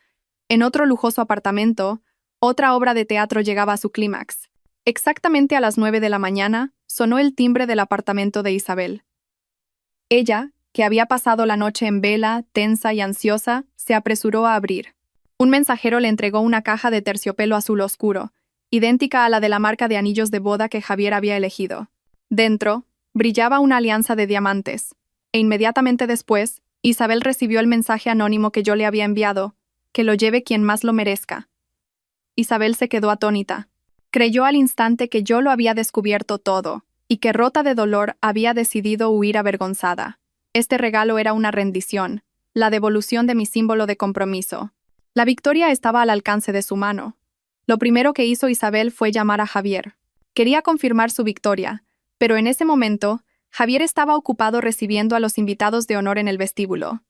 A: en otro lujoso apartamento, otra obra de teatro llegaba a su clímax. Exactamente a las 9 de la mañana, sonó el timbre del apartamento de Isabel. Ella, que había pasado la noche en vela, tensa y ansiosa, se apresuró a abrir. Un mensajero le entregó una caja de terciopelo azul oscuro, idéntica a la de la marca de anillos de boda que Javier había elegido. Dentro, brillaba una alianza de diamantes, e inmediatamente después, Isabel recibió el mensaje anónimo que yo le había enviado, que lo lleve quien más lo merezca. Isabel se quedó atónita. Creyó al instante que yo lo había descubierto todo, y que rota de dolor había decidido huir avergonzada. Este regalo era una rendición, la devolución de mi símbolo de compromiso. La victoria estaba al alcance de su mano. Lo primero que hizo Isabel fue llamar a Javier. Quería confirmar su victoria, pero en ese momento, Javier estaba ocupado recibiendo a los invitados de honor en el vestíbulo.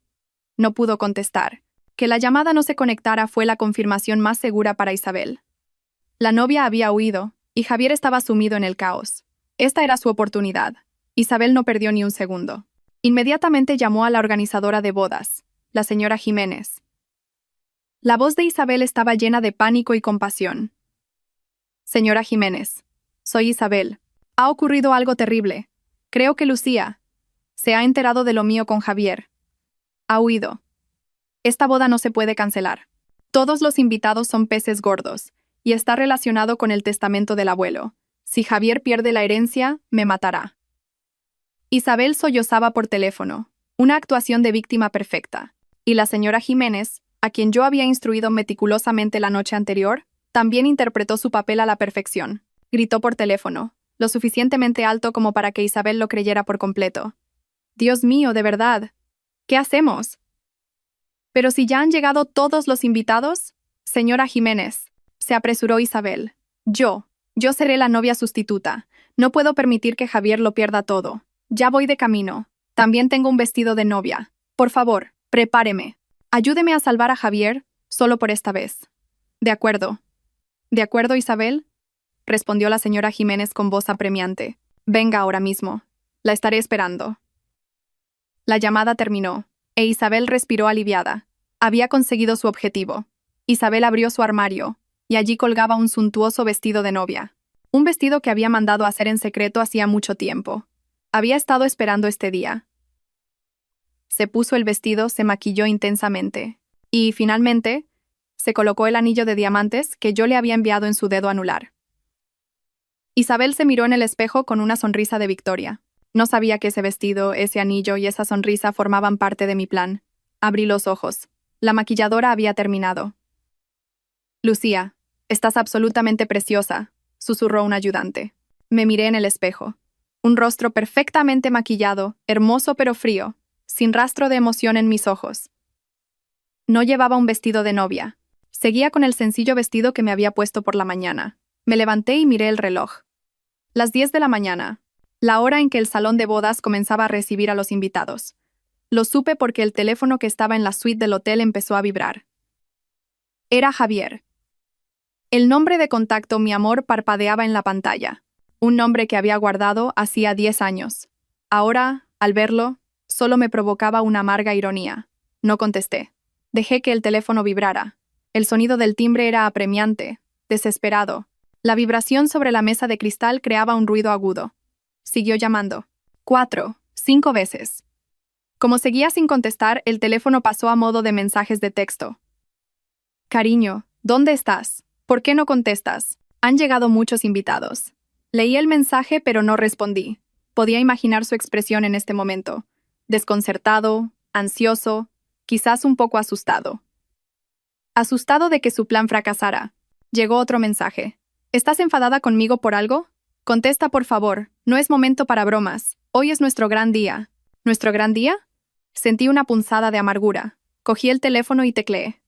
A: No pudo contestar. Que la llamada no se conectara fue la confirmación más segura para Isabel. La novia había huido, y Javier estaba sumido en el caos. Esta era su oportunidad. Isabel no perdió ni un segundo. Inmediatamente llamó a la organizadora de bodas, la señora Jiménez. La voz de Isabel estaba llena de pánico y compasión. Señora Jiménez, soy Isabel. Ha ocurrido algo terrible. Creo que Lucía. Se ha enterado de lo mío con Javier. Ha huido. Esta boda no se puede cancelar. Todos los invitados son peces gordos, y está relacionado con el testamento del abuelo. Si Javier pierde la herencia, me matará. Isabel sollozaba por teléfono, una actuación de víctima perfecta. Y la señora Jiménez, a quien yo había instruido meticulosamente la noche anterior, también interpretó su papel a la perfección. Gritó por teléfono, lo suficientemente alto como para que Isabel lo creyera por completo. Dios mío, de verdad. ¿Qué hacemos? Pero si ya han llegado todos los invitados, señora Jiménez, se apresuró Isabel. Yo seré la novia sustituta. No puedo permitir que Javier lo pierda todo. Ya voy de camino. También tengo un vestido de novia. Por favor, prepáreme. Ayúdeme a salvar a Javier, solo por esta vez. De acuerdo. ¿De acuerdo, Isabel? Respondió la señora Jiménez con voz apremiante. Venga ahora mismo. La estaré esperando. La llamada terminó, e Isabel respiró aliviada. Había conseguido su objetivo. Isabel abrió su armario, y allí colgaba un suntuoso vestido de novia. Un vestido que había mandado hacer en secreto hacía mucho tiempo. Había estado esperando este día. Se puso el vestido, se maquilló intensamente. Y, finalmente, se colocó el anillo de diamantes que yo le había enviado en su dedo anular. Isabel se miró en el espejo con una sonrisa de victoria. No sabía que ese vestido, ese anillo y esa sonrisa formaban parte de mi plan. Abrí los ojos. La maquilladora había terminado. Lucía, estás absolutamente preciosa, susurró un ayudante. Me miré en el espejo. Un rostro perfectamente maquillado, hermoso pero frío, sin rastro de emoción en mis ojos. No llevaba un vestido de novia. Seguía con el sencillo vestido que me había puesto por la mañana. Me levanté y miré el reloj. Las 10 de la mañana, la hora en que el salón de bodas comenzaba a recibir a los invitados. Lo supe porque el teléfono que estaba en la suite del hotel empezó a vibrar. Era Javier. El nombre de contacto Mi Amor parpadeaba en la pantalla. Un nombre que había guardado hacía 10 años. Ahora, al verlo, solo me provocaba una amarga ironía. No contesté. Dejé que el teléfono vibrara. El sonido del timbre era apremiante, desesperado. La vibración sobre la mesa de cristal creaba un ruido agudo. Siguió llamando. 4, 5 veces. Como seguía sin contestar, el teléfono pasó a modo de mensajes de texto. Cariño, ¿dónde estás? ¿Por qué no contestas? Han llegado muchos invitados. Leí el mensaje, pero no respondí. Podía imaginar su expresión en este momento. Desconcertado, ansioso, quizás un poco asustado. Asustado de que su plan fracasara. Llegó otro mensaje. ¿Estás enfadada conmigo por algo? Contesta, por favor. No es momento para bromas. Hoy es nuestro gran día. ¿Nuestro gran día? Sentí una punzada de amargura. Cogí el teléfono y tecleé.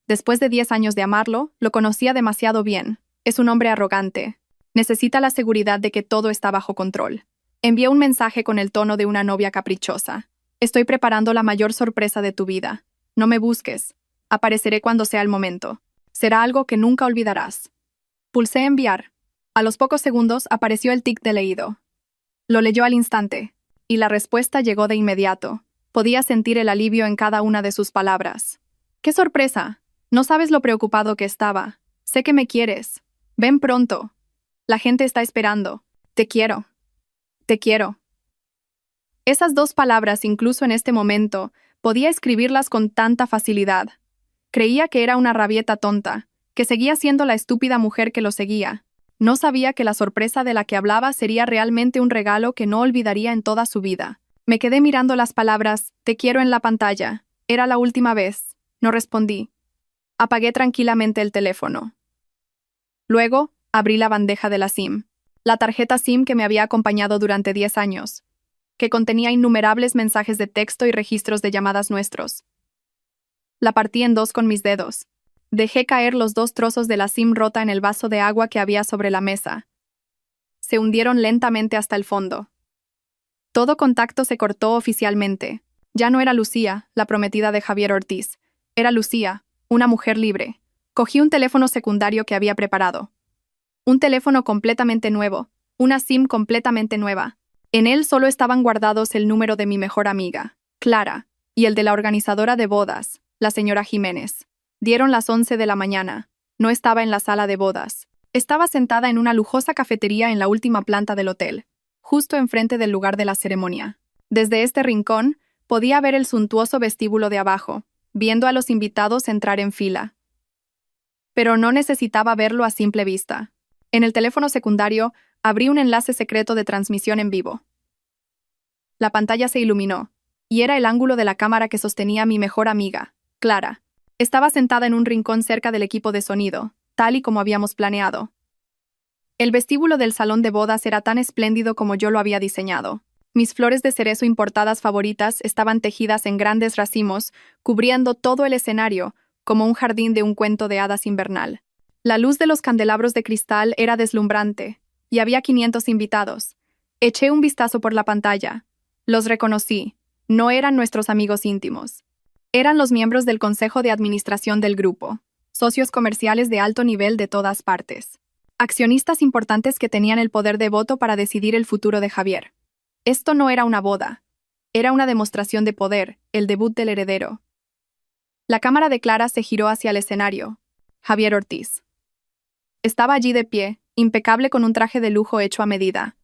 A: Después de 10 años de amarlo, lo conocía demasiado bien. Es un hombre arrogante. Necesita la seguridad de que todo está bajo control. Envié un mensaje con el tono de una novia caprichosa. Estoy preparando la mayor sorpresa de tu vida. No me busques. Apareceré cuando sea el momento. Será algo que nunca olvidarás. Pulsé enviar. A los pocos segundos apareció el tic de leído. Lo leyó al instante, y la respuesta llegó de inmediato. Podía sentir el alivio en cada una de sus palabras. ¡Qué sorpresa! No sabes lo preocupado que estaba. Sé que me quieres. Ven pronto. La gente está esperando. Te quiero. Te quiero. Esas 2 palabras, incluso en este momento, podía escribirlas con tanta facilidad. Creía que era una rabieta tonta, que seguía siendo la estúpida mujer que lo seguía. No sabía que la sorpresa de la que hablaba sería realmente un regalo que no olvidaría en toda su vida. Me quedé mirando las palabras «te quiero» en la pantalla. Era la última vez. No respondí. Apagué tranquilamente el teléfono. Luego, abrí la bandeja de la SIM. La tarjeta SIM que me había acompañado durante 10 años, que contenía innumerables mensajes de texto y registros de llamadas nuestros. La partí en 2 con mis dedos. Dejé caer los 2 trozos de la SIM rota en el vaso de agua que había sobre la mesa. Se hundieron lentamente hasta el fondo. Todo contacto se cortó oficialmente. Ya no era Lucía, la prometida de Javier Ortiz. Era Lucía, una mujer libre. Cogí un teléfono secundario que había preparado. Un teléfono completamente nuevo, una SIM completamente nueva. En él solo estaban guardados el número de mi mejor amiga, Clara, y el de la organizadora de bodas, la señora Jiménez. Dieron las 11 de la mañana. No estaba en la sala de bodas. Estaba sentada en una lujosa cafetería en la última planta del hotel, justo enfrente del lugar de la ceremonia. Desde este rincón, podía ver el suntuoso vestíbulo de abajo, viendo a los invitados entrar en fila. Pero no necesitaba verlo a simple vista. En el teléfono secundario, abrí un enlace secreto de transmisión en vivo. La pantalla se iluminó, y era el ángulo de la cámara que sostenía mi mejor amiga, Clara. Estaba sentada en un rincón cerca del equipo de sonido, tal y como habíamos planeado. El vestíbulo del salón de bodas era tan espléndido como yo lo había diseñado. Mis flores de cerezo importadas favoritas estaban tejidas en grandes racimos, cubriendo todo el escenario, como un jardín de un cuento de hadas invernal. La luz de los candelabros de cristal era deslumbrante, y había 500 invitados. Eché un vistazo por la pantalla. Los reconocí. No eran nuestros amigos íntimos. Eran los miembros del consejo de administración del grupo, socios comerciales de alto nivel de todas partes. Accionistas importantes que tenían el poder de voto para decidir el futuro de Javier. Esto no era una boda. Era una demostración de poder, el debut del heredero. La cámara de Clara se giró hacia el escenario. Javier Ortiz. Estaba allí de pie, impecable con un traje de lujo hecho a medida.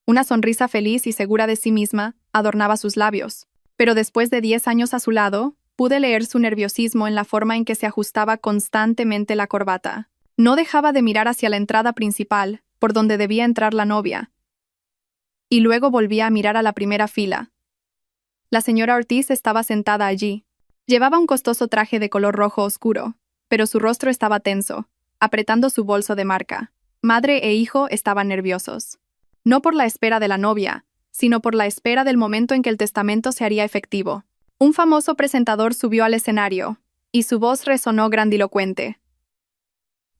A: Una sonrisa feliz y segura de sí misma adornaba sus labios, pero después de 10 años a su lado, pude leer su nerviosismo en la forma en que se ajustaba constantemente la corbata. No dejaba de mirar hacia la entrada principal, por donde debía entrar la novia. Y luego volvía a mirar a la primera fila. La señora Ortiz estaba sentada allí. Llevaba un costoso traje de color rojo oscuro, pero su rostro estaba tenso, apretando su bolso de marca. Madre e hijo estaban nerviosos. No por la espera de la novia, sino por la espera del momento en que el testamento se haría efectivo. Un famoso presentador subió al escenario, y su voz resonó grandilocuente.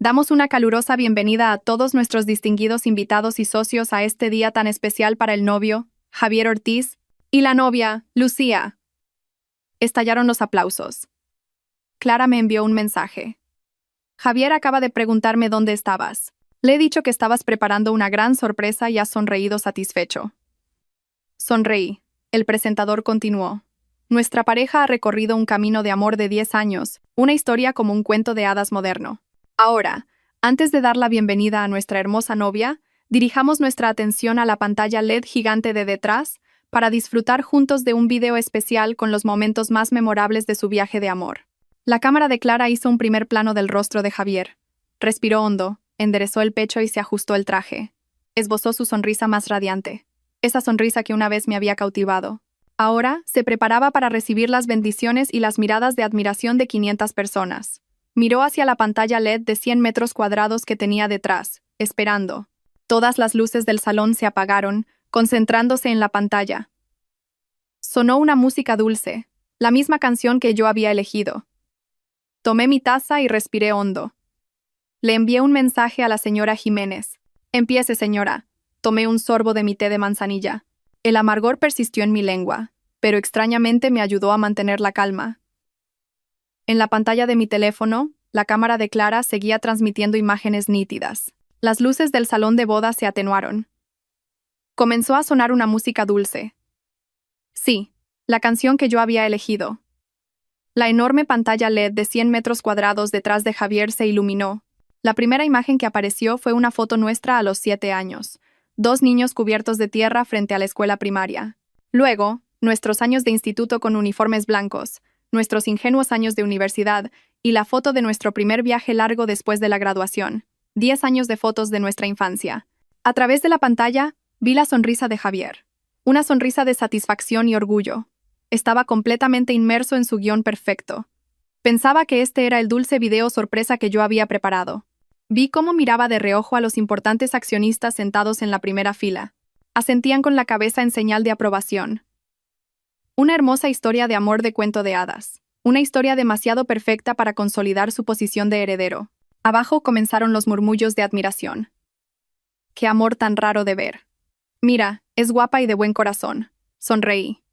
A: Damos una calurosa bienvenida a todos nuestros distinguidos invitados y socios a este día tan especial para el novio, Javier Ortiz, y la novia, Lucía. Estallaron los aplausos. Clara me envió un mensaje. Javier acaba de preguntarme dónde estabas. Le he dicho que estabas preparando una gran sorpresa y has sonreído satisfecho. Sonreí. El presentador continuó. Nuestra pareja ha recorrido un camino de amor de 10 años, una historia como un cuento de hadas moderno. Ahora, antes de dar la bienvenida a nuestra hermosa novia, dirijamos nuestra atención a la pantalla LED gigante de detrás para disfrutar juntos de un video especial con los momentos más memorables de su viaje de amor. La cámara de Clara hizo un primer plano del rostro de Javier. Respiró hondo, enderezó el pecho y se ajustó el traje. Esbozó su sonrisa más radiante. Esa sonrisa que una vez me había cautivado. Ahora se preparaba para recibir las bendiciones y las miradas de admiración de 500 personas. Miró hacia la pantalla LED de 100 metros cuadrados que tenía detrás, esperando. Todas las luces del salón se apagaron, concentrándose en la pantalla. Sonó una música dulce, la misma canción que yo había elegido. Tomé mi taza y respiré hondo. Le envié un mensaje a la señora Jiménez. Empiece, señora. Tomé un sorbo de mi té de manzanilla. El amargor persistió en mi lengua, pero extrañamente me ayudó a mantener la calma. En la pantalla de mi teléfono, la cámara de Clara seguía transmitiendo imágenes nítidas. Las luces del salón de bodas se atenuaron. Comenzó a sonar una música dulce. Sí, la canción que yo había elegido. La enorme pantalla LED de 100 metros cuadrados detrás de Javier se iluminó. La primera imagen que apareció fue una foto nuestra a los 7 años. 2 niños cubiertos de tierra frente a la escuela primaria. Luego, nuestros años de instituto con uniformes blancos, nuestros ingenuos años de universidad y la foto de nuestro primer viaje largo después de la graduación. 10 años de fotos de nuestra infancia. A través de la pantalla, vi la sonrisa de Javier. Una sonrisa de satisfacción y orgullo. Estaba completamente inmerso en su guión perfecto. Pensaba que este era el dulce video sorpresa que yo había preparado. Vi cómo miraba de reojo a los importantes accionistas sentados en la primera fila. Asentían con la cabeza en señal de aprobación. Una hermosa historia de amor de cuento de hadas. Una historia demasiado perfecta para consolidar su posición de heredero. Abajo comenzaron los murmullos de admiración. ¡Qué amor tan raro de ver! Mira, es guapa y de buen corazón. Sonreí.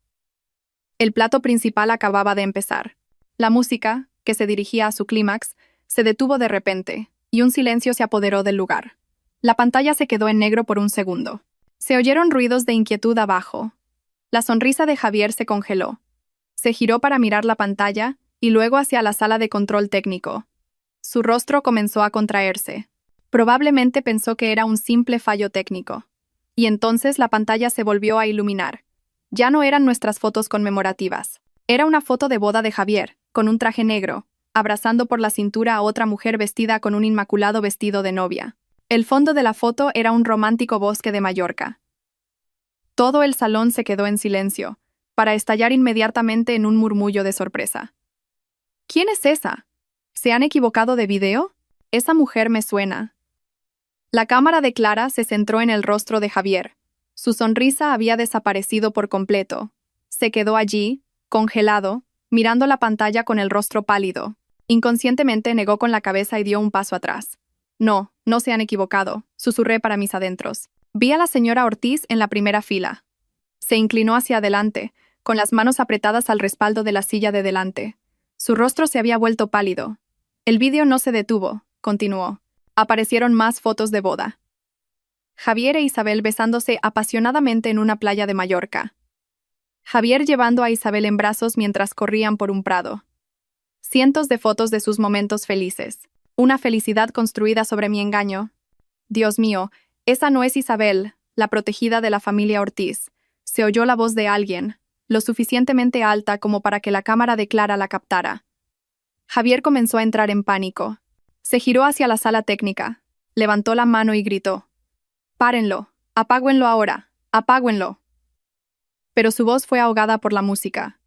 A: El plato principal acababa de empezar. La música, que se dirigía a su clímax, se detuvo de repente, y un silencio se apoderó del lugar. La pantalla se quedó en negro por un segundo. Se oyeron ruidos de inquietud abajo. La sonrisa de Javier se congeló. Se giró para mirar la pantalla, y luego hacia la sala de control técnico. Su rostro comenzó a contraerse. Probablemente pensó que era un simple fallo técnico. Y entonces la pantalla se volvió a iluminar. Ya no eran nuestras fotos conmemorativas. Era una foto de boda de Javier, con un traje negro, abrazando por la cintura a otra mujer vestida con un inmaculado vestido de novia. El fondo de la foto era un romántico bosque de Mallorca. Todo el salón se quedó en silencio, para estallar inmediatamente en un murmullo de sorpresa. ¿Quién es esa? ¿Se han equivocado de video? Esa mujer me suena. La cámara de Clara se centró en el rostro de Javier. Su sonrisa había desaparecido por completo. Se quedó allí, congelado, mirando la pantalla con el rostro pálido. Inconscientemente negó con la cabeza y dio un paso atrás. No, no se han equivocado, susurré para mis adentros. Vi a la señora Ortiz en la primera fila. Se inclinó hacia adelante, con las manos apretadas al respaldo de la silla de delante. Su rostro se había vuelto pálido. El vídeo no se detuvo, continuó. Aparecieron más fotos de boda. Javier e Isabel besándose apasionadamente en una playa de Mallorca. Javier llevando a Isabel en brazos mientras corrían por un prado. Cientos de fotos de sus momentos felices. Una felicidad construida sobre mi engaño. Dios mío, esa no es Isabel, la protegida de la familia Ortiz. Se oyó la voz de alguien, lo suficientemente alta como para que la cámara de Clara la captara. Javier comenzó a entrar en pánico. Se giró hacia la sala técnica, levantó la mano y gritó: «Párenlo, apáguenlo ahora, apáguenlo». Pero su voz fue ahogada por la música.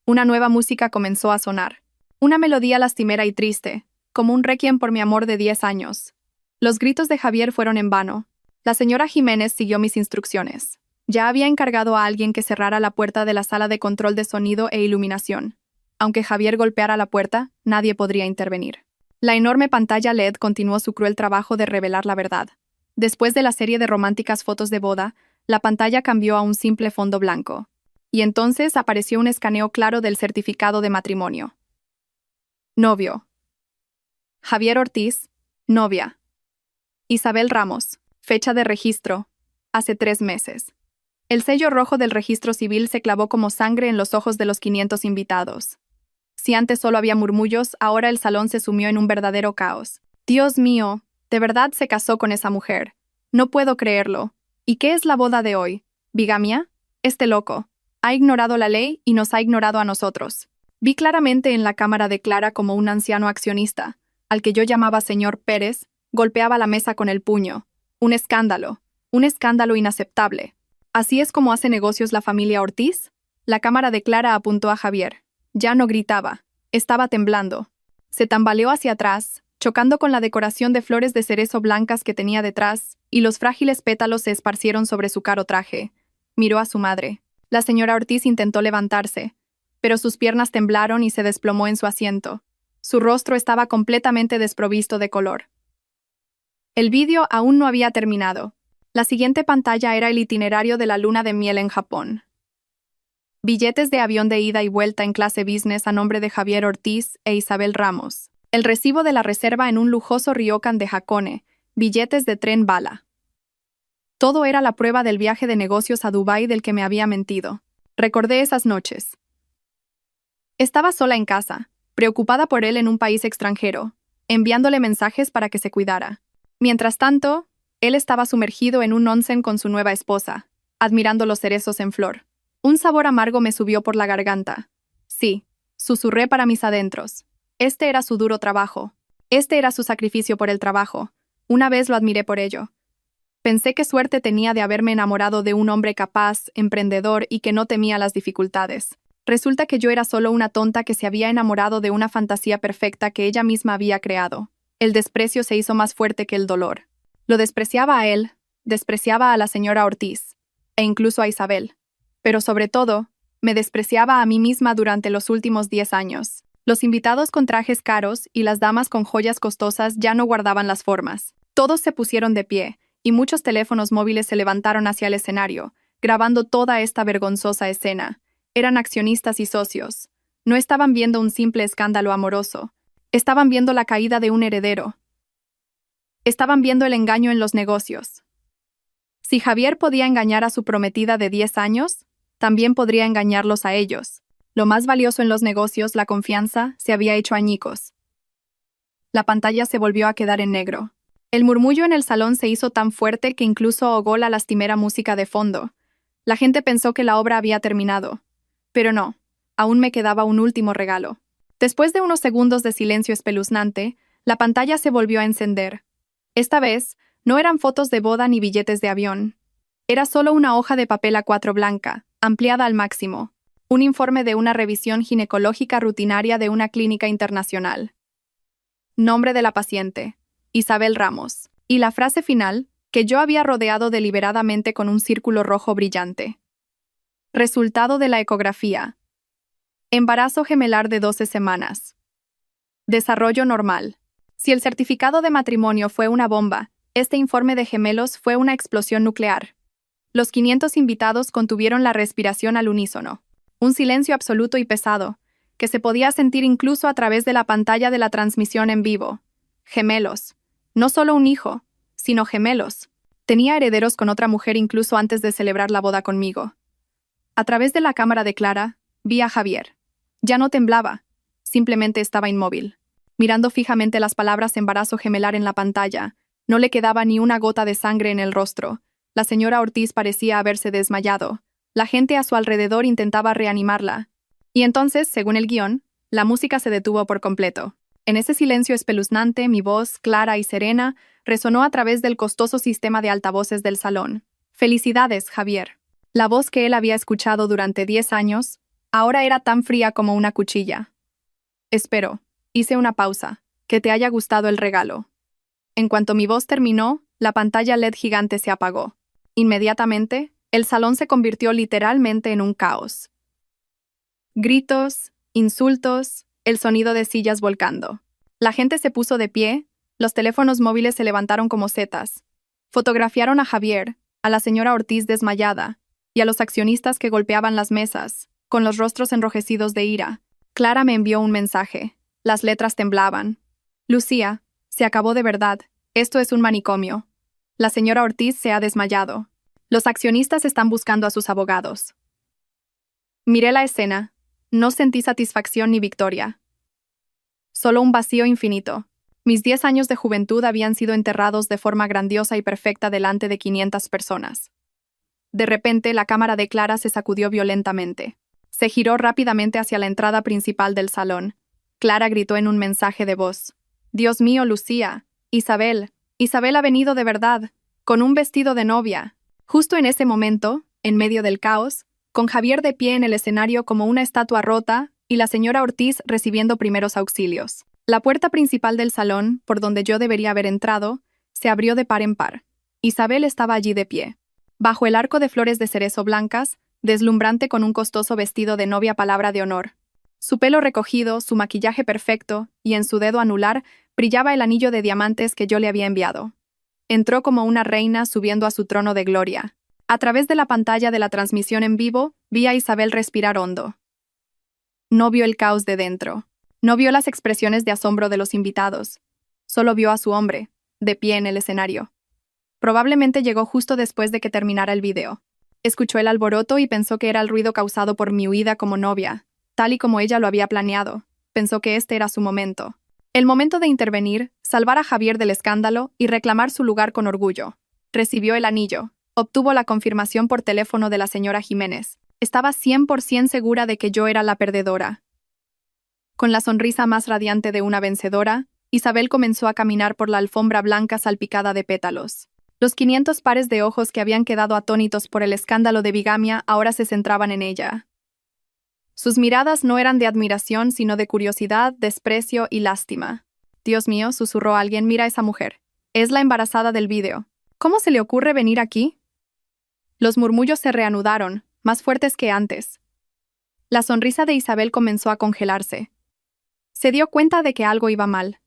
A: Una nueva música comenzó a sonar. Una melodía lastimera y triste, como un requiem por mi amor de 10 años. Los gritos de Javier fueron en vano. La señora Jiménez siguió mis instrucciones. Ya había encargado a alguien que cerrara la puerta de la sala de control de sonido e iluminación. Aunque Javier golpeara la puerta, nadie podría intervenir. La enorme pantalla LED continuó su cruel trabajo de revelar la verdad. Después de la serie de románticas fotos de boda, la pantalla cambió a un simple fondo blanco. Y entonces apareció un escaneo claro del certificado de matrimonio. Novio. Javier Ortiz, novia. Isabel Ramos, fecha de registro, hace 3 meses. El sello rojo del registro civil se clavó como sangre en los ojos de los 500 invitados. Si antes solo había murmullos, ahora el salón se sumió en un verdadero caos. Dios mío, de verdad se casó con esa mujer. No puedo creerlo. ¿Y qué es la boda de hoy? ¿Bigamia? Este loco ha ignorado la ley y nos ha ignorado a nosotros. Vi claramente en la cámara de Clara como un anciano accionista, al que yo llamaba señor Pérez, golpeaba la mesa con el puño. Un escándalo inaceptable. ¿Así es como hace negocios la familia Ortiz? La cámara de Clara apuntó a Javier. Ya no gritaba, estaba temblando. Se tambaleó hacia atrás, chocando con la decoración de flores de cerezo blancas que tenía detrás, y los frágiles pétalos se esparcieron sobre su caro traje. Miró a su madre. La señora Ortiz intentó levantarse, pero sus piernas temblaron y se desplomó en su asiento. Su rostro estaba completamente desprovisto de color. El vídeo aún no había terminado. La siguiente pantalla era el itinerario de la luna de miel en Japón. Billetes de avión de ida y vuelta en clase business a nombre de Javier Ortiz e Isabel Ramos. El recibo de la reserva en un lujoso ryokan de Hakone. Billetes de tren bala. Todo era la prueba del viaje de negocios a Dubái del que me había mentido. Recordé esas noches. Estaba sola en casa, preocupada por él en un país extranjero, enviándole mensajes para que se cuidara. Mientras tanto, él estaba sumergido en un onsen con su nueva esposa, admirando los cerezos en flor. Un sabor amargo me subió por la garganta. Sí, susurré para mis adentros. Este era su duro trabajo. Este era su sacrificio por el trabajo. Una vez lo admiré por ello. Pensé qué suerte tenía de haberme enamorado de un hombre capaz, emprendedor y que no temía las dificultades. Resulta que yo era solo una tonta que se había enamorado de una fantasía perfecta que ella misma había creado. El desprecio se hizo más fuerte que el dolor. Lo despreciaba a él, despreciaba a la señora Ortiz, e incluso a Isabel. Pero sobre todo, me despreciaba a mí misma durante los últimos 10 años. Los invitados con trajes caros y las damas con joyas costosas ya no guardaban las formas. Todos se pusieron de pie, y muchos teléfonos móviles se levantaron hacia el escenario, grabando toda esta vergonzosa escena. Eran accionistas y socios. No estaban viendo un simple escándalo amoroso. Estaban viendo la caída de un heredero. Estaban viendo el engaño en los negocios. Si Javier podía engañar a su prometida de 10 años, también podría engañarlos a ellos. Lo más valioso en los negocios, la confianza, se había hecho añicos. La pantalla se volvió a quedar en negro. El murmullo en el salón se hizo tan fuerte que incluso ahogó la lastimera música de fondo. La gente pensó que la obra había terminado. Pero no, aún me quedaba un último regalo. Después de unos segundos de silencio espeluznante, la pantalla se volvió a encender. Esta vez, no eran fotos de boda ni billetes de avión. Era solo una hoja de papel A4 blanca, ampliada al máximo. Un informe de una revisión ginecológica rutinaria de una clínica internacional. Nombre de la paciente: Isabel Ramos. Y la frase final, que yo había rodeado deliberadamente con un círculo rojo brillante. Resultado de la ecografía: embarazo gemelar de 12 semanas. Desarrollo normal. Si el certificado de matrimonio fue una bomba, este informe de gemelos fue una explosión nuclear. Los 500 invitados contuvieron la respiración al unísono. Un silencio absoluto y pesado, que se podía sentir incluso a través de la pantalla de la transmisión en vivo. Gemelos. No solo un hijo, sino gemelos. Tenía herederos con otra mujer incluso antes de celebrar la boda conmigo. A través de la cámara de Clara, vi a Javier. Ya no temblaba, simplemente estaba inmóvil. Mirando fijamente las palabras embarazo gemelar en la pantalla, no le quedaba ni una gota de sangre en el rostro. La señora Ortiz parecía haberse desmayado. La gente a su alrededor intentaba reanimarla. Y entonces, según el guión, la música se detuvo por completo. En ese silencio espeluznante, mi voz, clara y serena, resonó a través del costoso sistema de altavoces del salón. «Felicidades, Javier». La voz que él había escuchado durante 10 años, ahora era tan fría como una cuchilla. «Espero». Hice una pausa. «Que te haya gustado el regalo». En cuanto mi voz terminó, la pantalla LED gigante se apagó. Inmediatamente, el salón se convirtió literalmente en un caos. Gritos, insultos, el sonido de sillas volcando. La gente se puso de pie, los teléfonos móviles se levantaron como setas. Fotografiaron a Javier, a la señora Ortiz desmayada, y a los accionistas que golpeaban las mesas, con los rostros enrojecidos de ira. Clara me envió un mensaje. Las letras temblaban. «Lucía, se acabó de verdad. Esto es un manicomio. La señora Ortiz se ha desmayado. Los accionistas están buscando a sus abogados». Miré la escena. No sentí satisfacción ni victoria. Solo un vacío infinito. Mis 10 años de juventud habían sido enterrados de forma grandiosa y perfecta delante de 500 personas. De repente, la cámara de Clara se sacudió violentamente. Se giró rápidamente hacia la entrada principal del salón. Clara gritó en un mensaje de voz: «Dios mío, Lucía, Isabel ha venido de verdad, con un vestido de novia». Justo en ese momento, en medio del caos, con Javier de pie en el escenario como una estatua rota y la señora Ortiz recibiendo primeros auxilios. La puerta principal del salón, por donde yo debería haber entrado, se abrió de par en par. Isabel estaba allí de pie, bajo el arco de flores de cerezo blancas, deslumbrante con un costoso vestido de novia palabra de honor. Su pelo recogido, su maquillaje perfecto, y en su dedo anular brillaba el anillo de diamantes que yo le había enviado. Entró como una reina subiendo a su trono de gloria. A través de la pantalla de la transmisión en vivo, vi a Isabel respirar hondo. No vio el caos de dentro. No vio las expresiones de asombro de los invitados. Solo vio a su hombre, de pie en el escenario. Probablemente llegó justo después de que terminara el video. Escuchó el alboroto y pensó que era el ruido causado por mi huida como novia, tal y como ella lo había planeado. Pensó que este era su momento. El momento de intervenir, salvar a Javier del escándalo y reclamar su lugar con orgullo. Recibió el anillo. Obtuvo la confirmación por teléfono de la señora Jiménez. Estaba 100% segura de que yo era la perdedora. Con la sonrisa más radiante de una vencedora, Isabel comenzó a caminar por la alfombra blanca salpicada de pétalos. Los 500 pares de ojos que habían quedado atónitos por el escándalo de bigamia ahora se centraban en ella. Sus miradas no eran de admiración, sino de curiosidad, desprecio y lástima. «Dios mío», susurró alguien, «mira a esa mujer. Es la embarazada del vídeo. ¿Cómo se le ocurre venir aquí?». Los murmullos se reanudaron, más fuertes que antes. La sonrisa de Isabel comenzó a congelarse. Se dio cuenta de que algo iba mal.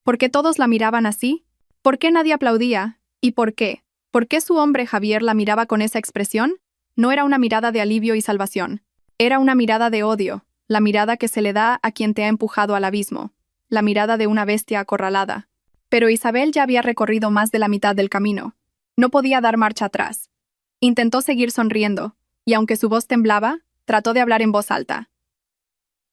A: ¿Por qué todos la miraban así? ¿Por qué nadie aplaudía? ¿Y por qué? ¿Por qué su hombre Javier la miraba con esa expresión? No era una mirada de alivio y salvación. Era una mirada de odio, la mirada que se le da a quien te ha empujado al abismo, la mirada de una bestia acorralada. Pero Isabel ya había recorrido más de la mitad del camino. No podía dar marcha atrás. Intentó seguir sonriendo, y aunque su voz temblaba, trató de hablar en voz alta.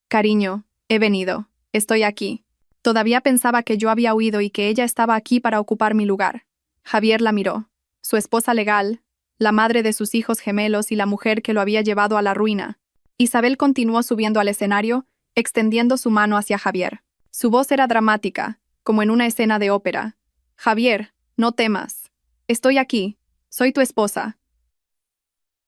A: «Cariño, he venido. Estoy aquí». Todavía pensaba que yo había huido y que ella estaba aquí para ocupar mi lugar. Javier la miró. Su esposa legal, la madre de sus hijos gemelos y la mujer que lo había llevado a la ruina. Isabel continuó subiendo al escenario, extendiendo su mano hacia Javier. Su voz era dramática, como en una escena de ópera. Javier, no temas. Estoy aquí. Soy tu esposa.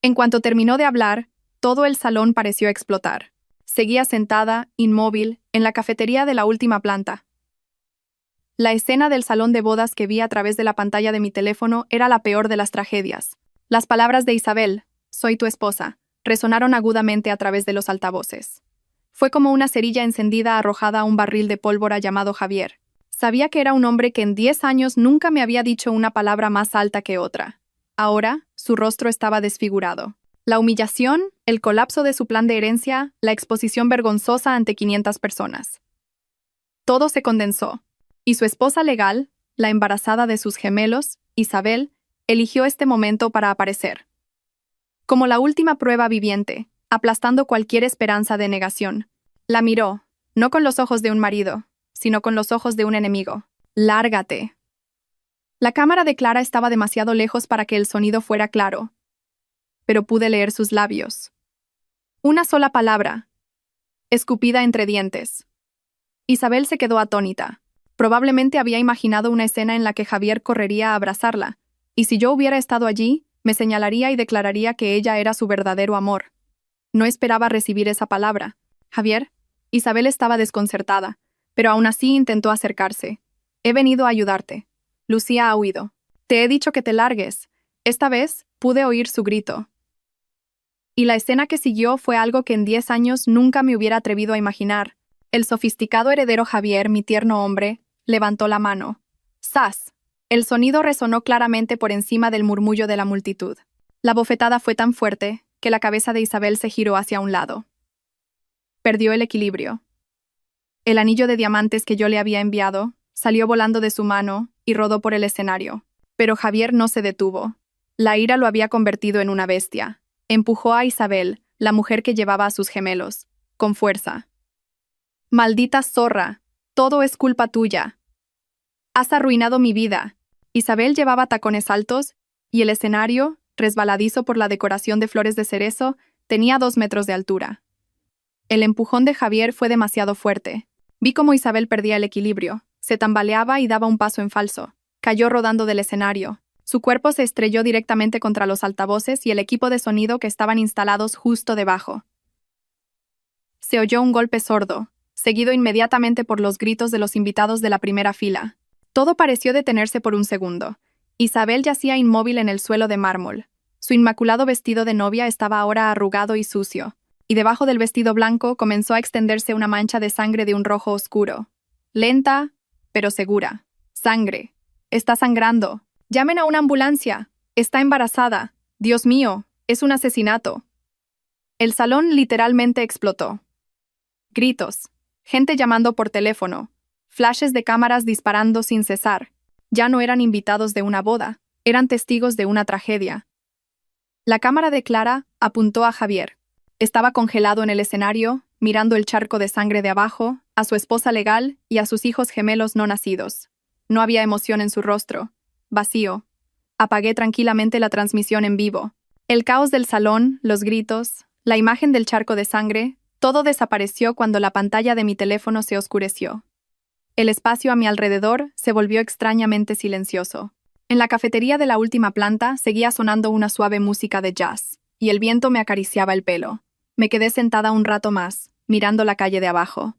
A: En cuanto terminó de hablar, todo el salón pareció explotar. Seguía sentada, inmóvil, en la cafetería de la última planta. La escena del salón de bodas que vi a través de la pantalla de mi teléfono era la peor de las tragedias. Las palabras de Isabel, soy tu esposa, resonaron agudamente a través de los altavoces. Fue como una cerilla encendida arrojada a un barril de pólvora llamado Javier. Sabía que era un hombre que en 10 años nunca me había dicho una palabra más alta que otra. Ahora, su rostro estaba desfigurado. La humillación, el colapso de su plan de herencia, la exposición vergonzosa ante 500 personas. Todo se condensó, y su esposa legal, la embarazada de sus gemelos, Isabel, eligió este momento para aparecer. Como la última prueba viviente, aplastando cualquier esperanza de negación. La miró, no con los ojos de un marido, sino con los ojos de un enemigo. «Lárgate». La cámara de Clara estaba demasiado lejos para que el sonido fuera claro, pero pude leer sus labios. Una sola palabra, escupida entre dientes. Isabel se quedó atónita. Probablemente había imaginado una escena en la que Javier correría a abrazarla, y si yo hubiera estado allí, me señalaría y declararía que ella era su verdadero amor. No esperaba recibir esa palabra. «Javier». Isabel estaba desconcertada, pero aún así intentó acercarse. «He venido a ayudarte». Lucía ha huido. «Te he dicho que te largues». Esta vez pude oír su grito. Y la escena que siguió fue algo que en 10 años nunca me hubiera atrevido a imaginar. El sofisticado heredero Javier, mi tierno hombre, levantó la mano. ¡Zas! El sonido resonó claramente por encima del murmullo de la multitud. La bofetada fue tan fuerte que la cabeza de Isabel se giró hacia un lado. Perdió el equilibrio. El anillo de diamantes que yo le había enviado salió volando de su mano y rodó por el escenario. Pero Javier no se detuvo. La ira lo había convertido en una bestia. Empujó a Isabel, la mujer que llevaba a sus gemelos, con fuerza. «Maldita zorra, todo es culpa tuya. Has arruinado mi vida». Isabel llevaba tacones altos, y el escenario, resbaladizo por la decoración de flores de cerezo, tenía 2 metros de altura. El empujón de Javier fue demasiado fuerte. Vi cómo Isabel perdía el equilibrio, se tambaleaba y daba un paso en falso. Cayó rodando del escenario. Su cuerpo se estrelló directamente contra los altavoces y el equipo de sonido que estaban instalados justo debajo. Se oyó un golpe sordo, seguido inmediatamente por los gritos de los invitados de la primera fila. Todo pareció detenerse por un segundo. Isabel yacía inmóvil en el suelo de mármol. Su inmaculado vestido de novia estaba ahora arrugado y sucio, y debajo del vestido blanco comenzó a extenderse una mancha de sangre de un rojo oscuro. Lenta, pero segura. «Sangre. Está sangrando. Llamen a una ambulancia. Está embarazada. Dios mío, es un asesinato». El salón literalmente explotó. Gritos, gente llamando por teléfono, flashes de cámaras disparando sin cesar. Ya no eran invitados de una boda, eran testigos de una tragedia. La cámara de Clara apuntó a Javier. Estaba congelado en el escenario, mirando el charco de sangre de abajo, a su esposa legal y a sus hijos gemelos no nacidos. No había emoción en su rostro. Vacío. Apagué tranquilamente la transmisión en vivo. El caos del salón, los gritos, la imagen del charco de sangre, todo desapareció cuando la pantalla de mi teléfono se oscureció. El espacio a mi alrededor se volvió extrañamente silencioso. En la cafetería de la última planta seguía sonando una suave música de jazz, y el viento me acariciaba el pelo. Me quedé sentada un rato más, mirando la calle de abajo.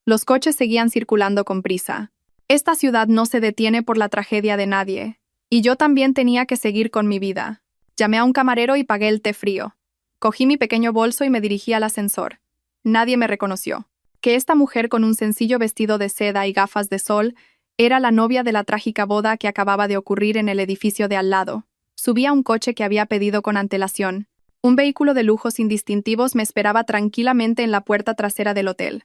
A: Los coches seguían circulando con prisa. Esta ciudad no se detiene por la tragedia de nadie, y yo también tenía que seguir con mi vida. Llamé a un camarero y pagué el té frío. Cogí mi pequeño bolso y me dirigí al ascensor. Nadie me reconoció. Que esta mujer con un sencillo vestido de seda y gafas de sol era la novia de la trágica boda que acababa de ocurrir en el edificio de al lado. Subí a un coche que había pedido con antelación. Un vehículo de lujo sin distintivos me esperaba tranquilamente en la puerta trasera del hotel.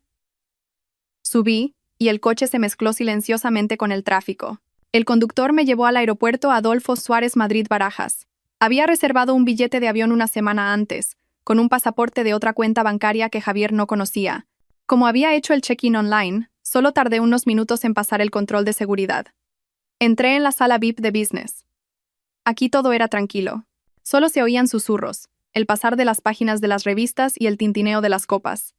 A: Subí, y el coche se mezcló silenciosamente con el tráfico. El conductor me llevó al aeropuerto Adolfo Suárez Madrid-Barajas. Había reservado un billete de avión una semana antes, con un pasaporte de otra cuenta bancaria que Javier no conocía. Como había hecho el check-in online, solo tardé unos minutos en pasar el control de seguridad. Entré en la sala VIP de business. Aquí todo era tranquilo. Solo se oían susurros, el pasar de las páginas de las revistas y el tintineo de las copas.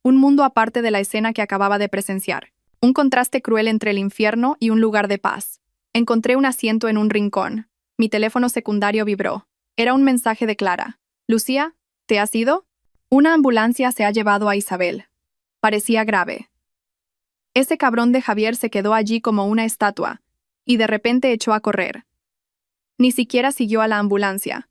A: Un mundo aparte de la escena que acababa de presenciar. Un contraste cruel entre el infierno y un lugar de paz. Encontré un asiento en un rincón. Mi teléfono secundario vibró. Era un mensaje de Clara. «Lucía, ¿te has ido? Una ambulancia se ha llevado a Isabel». Parecía grave. Ese cabrón de Javier se quedó allí como una estatua, y de repente echó a correr. Ni siquiera siguió a la ambulancia.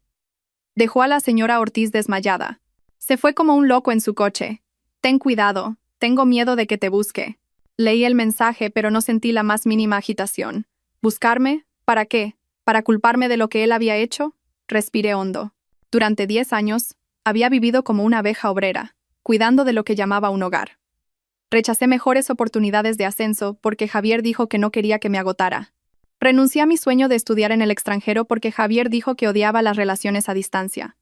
A: Dejó a la señora Ortiz desmayada. Se fue como un loco en su coche. «Ten cuidado, tengo miedo de que te busque». Leí el mensaje, pero no sentí la más mínima agitación. ¿Buscarme? ¿Para qué? ¿Para culparme de lo que él había hecho? Respiré hondo. Durante 10 años, había vivido como una abeja obrera, cuidando de lo que llamaba un hogar. Rechacé mejores oportunidades de ascenso porque Javier dijo que no quería que me agotara. Renuncié a mi sueño de estudiar en el extranjero porque Javier dijo que odiaba las relaciones a distancia.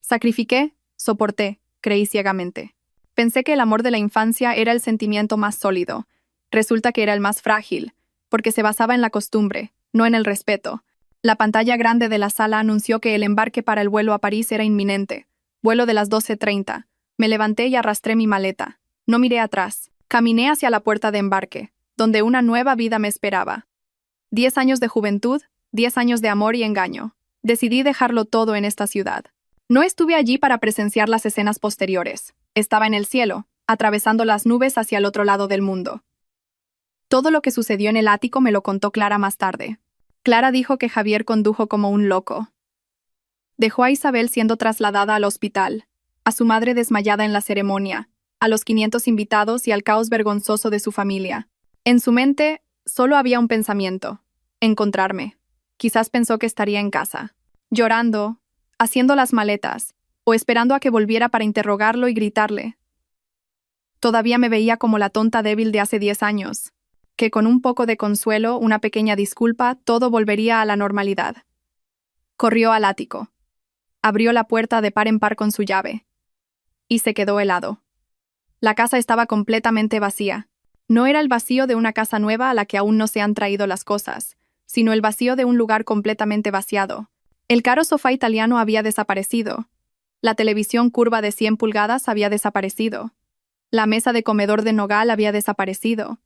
A: Sacrifiqué, soporté, creí ciegamente. Pensé que el amor de la infancia era el sentimiento más sólido. Resulta que era el más frágil, porque se basaba en la costumbre, no en el respeto. La pantalla grande de la sala anunció que el embarque para el vuelo a París era inminente. Vuelo de las 12:30. Me levanté y arrastré mi maleta. No miré atrás. Caminé hacia la puerta de embarque, donde una nueva vida me esperaba. 10 años de juventud, 10 años de amor y engaño. Decidí dejarlo todo en esta ciudad. No estuve allí para presenciar las escenas posteriores. Estaba en el cielo, atravesando las nubes hacia el otro lado del mundo. Todo lo que sucedió en el ático me lo contó Clara más tarde. Clara dijo que Javier condujo como un loco. Dejó a Isabel siendo trasladada al hospital, a su madre desmayada en la ceremonia, a los 500 invitados y al caos vergonzoso de su familia. En su mente, solo había un pensamiento: encontrarme. Quizás pensó que estaría en casa, llorando, haciendo las maletas, o esperando a que volviera para interrogarlo y gritarle. Todavía me veía como la tonta débil de hace 10 años, que con un poco de consuelo, una pequeña disculpa, todo volvería a la normalidad. Corrió al ático. Abrió la puerta de par en par con su llave. Y se quedó helado. La casa estaba completamente vacía. No era el vacío de una casa nueva a la que aún no se han traído las cosas, sino el vacío de un lugar completamente vaciado. El caro sofá italiano había desaparecido. La televisión curva de 100 pulgadas había desaparecido. La mesa de comedor de nogal había desaparecido.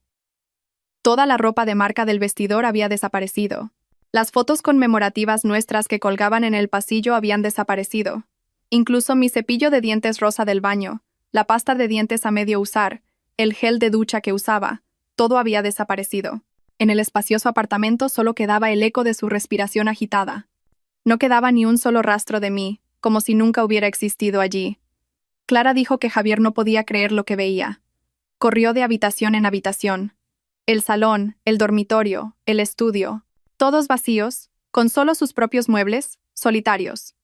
A: Toda la ropa de marca del vestidor había desaparecido. Las fotos conmemorativas nuestras que colgaban en el pasillo habían desaparecido. Incluso mi cepillo de dientes rosa del baño, la pasta de dientes a medio usar, el gel de ducha que usaba, todo había desaparecido. En el espacioso apartamento solo quedaba el eco de su respiración agitada. No quedaba ni un solo rastro de mí, como si nunca hubiera existido allí. Clara dijo que Javier no podía creer lo que veía. Corrió de habitación en habitación. El salón, el dormitorio, el estudio, todos vacíos, con solo sus propios muebles, solitarios.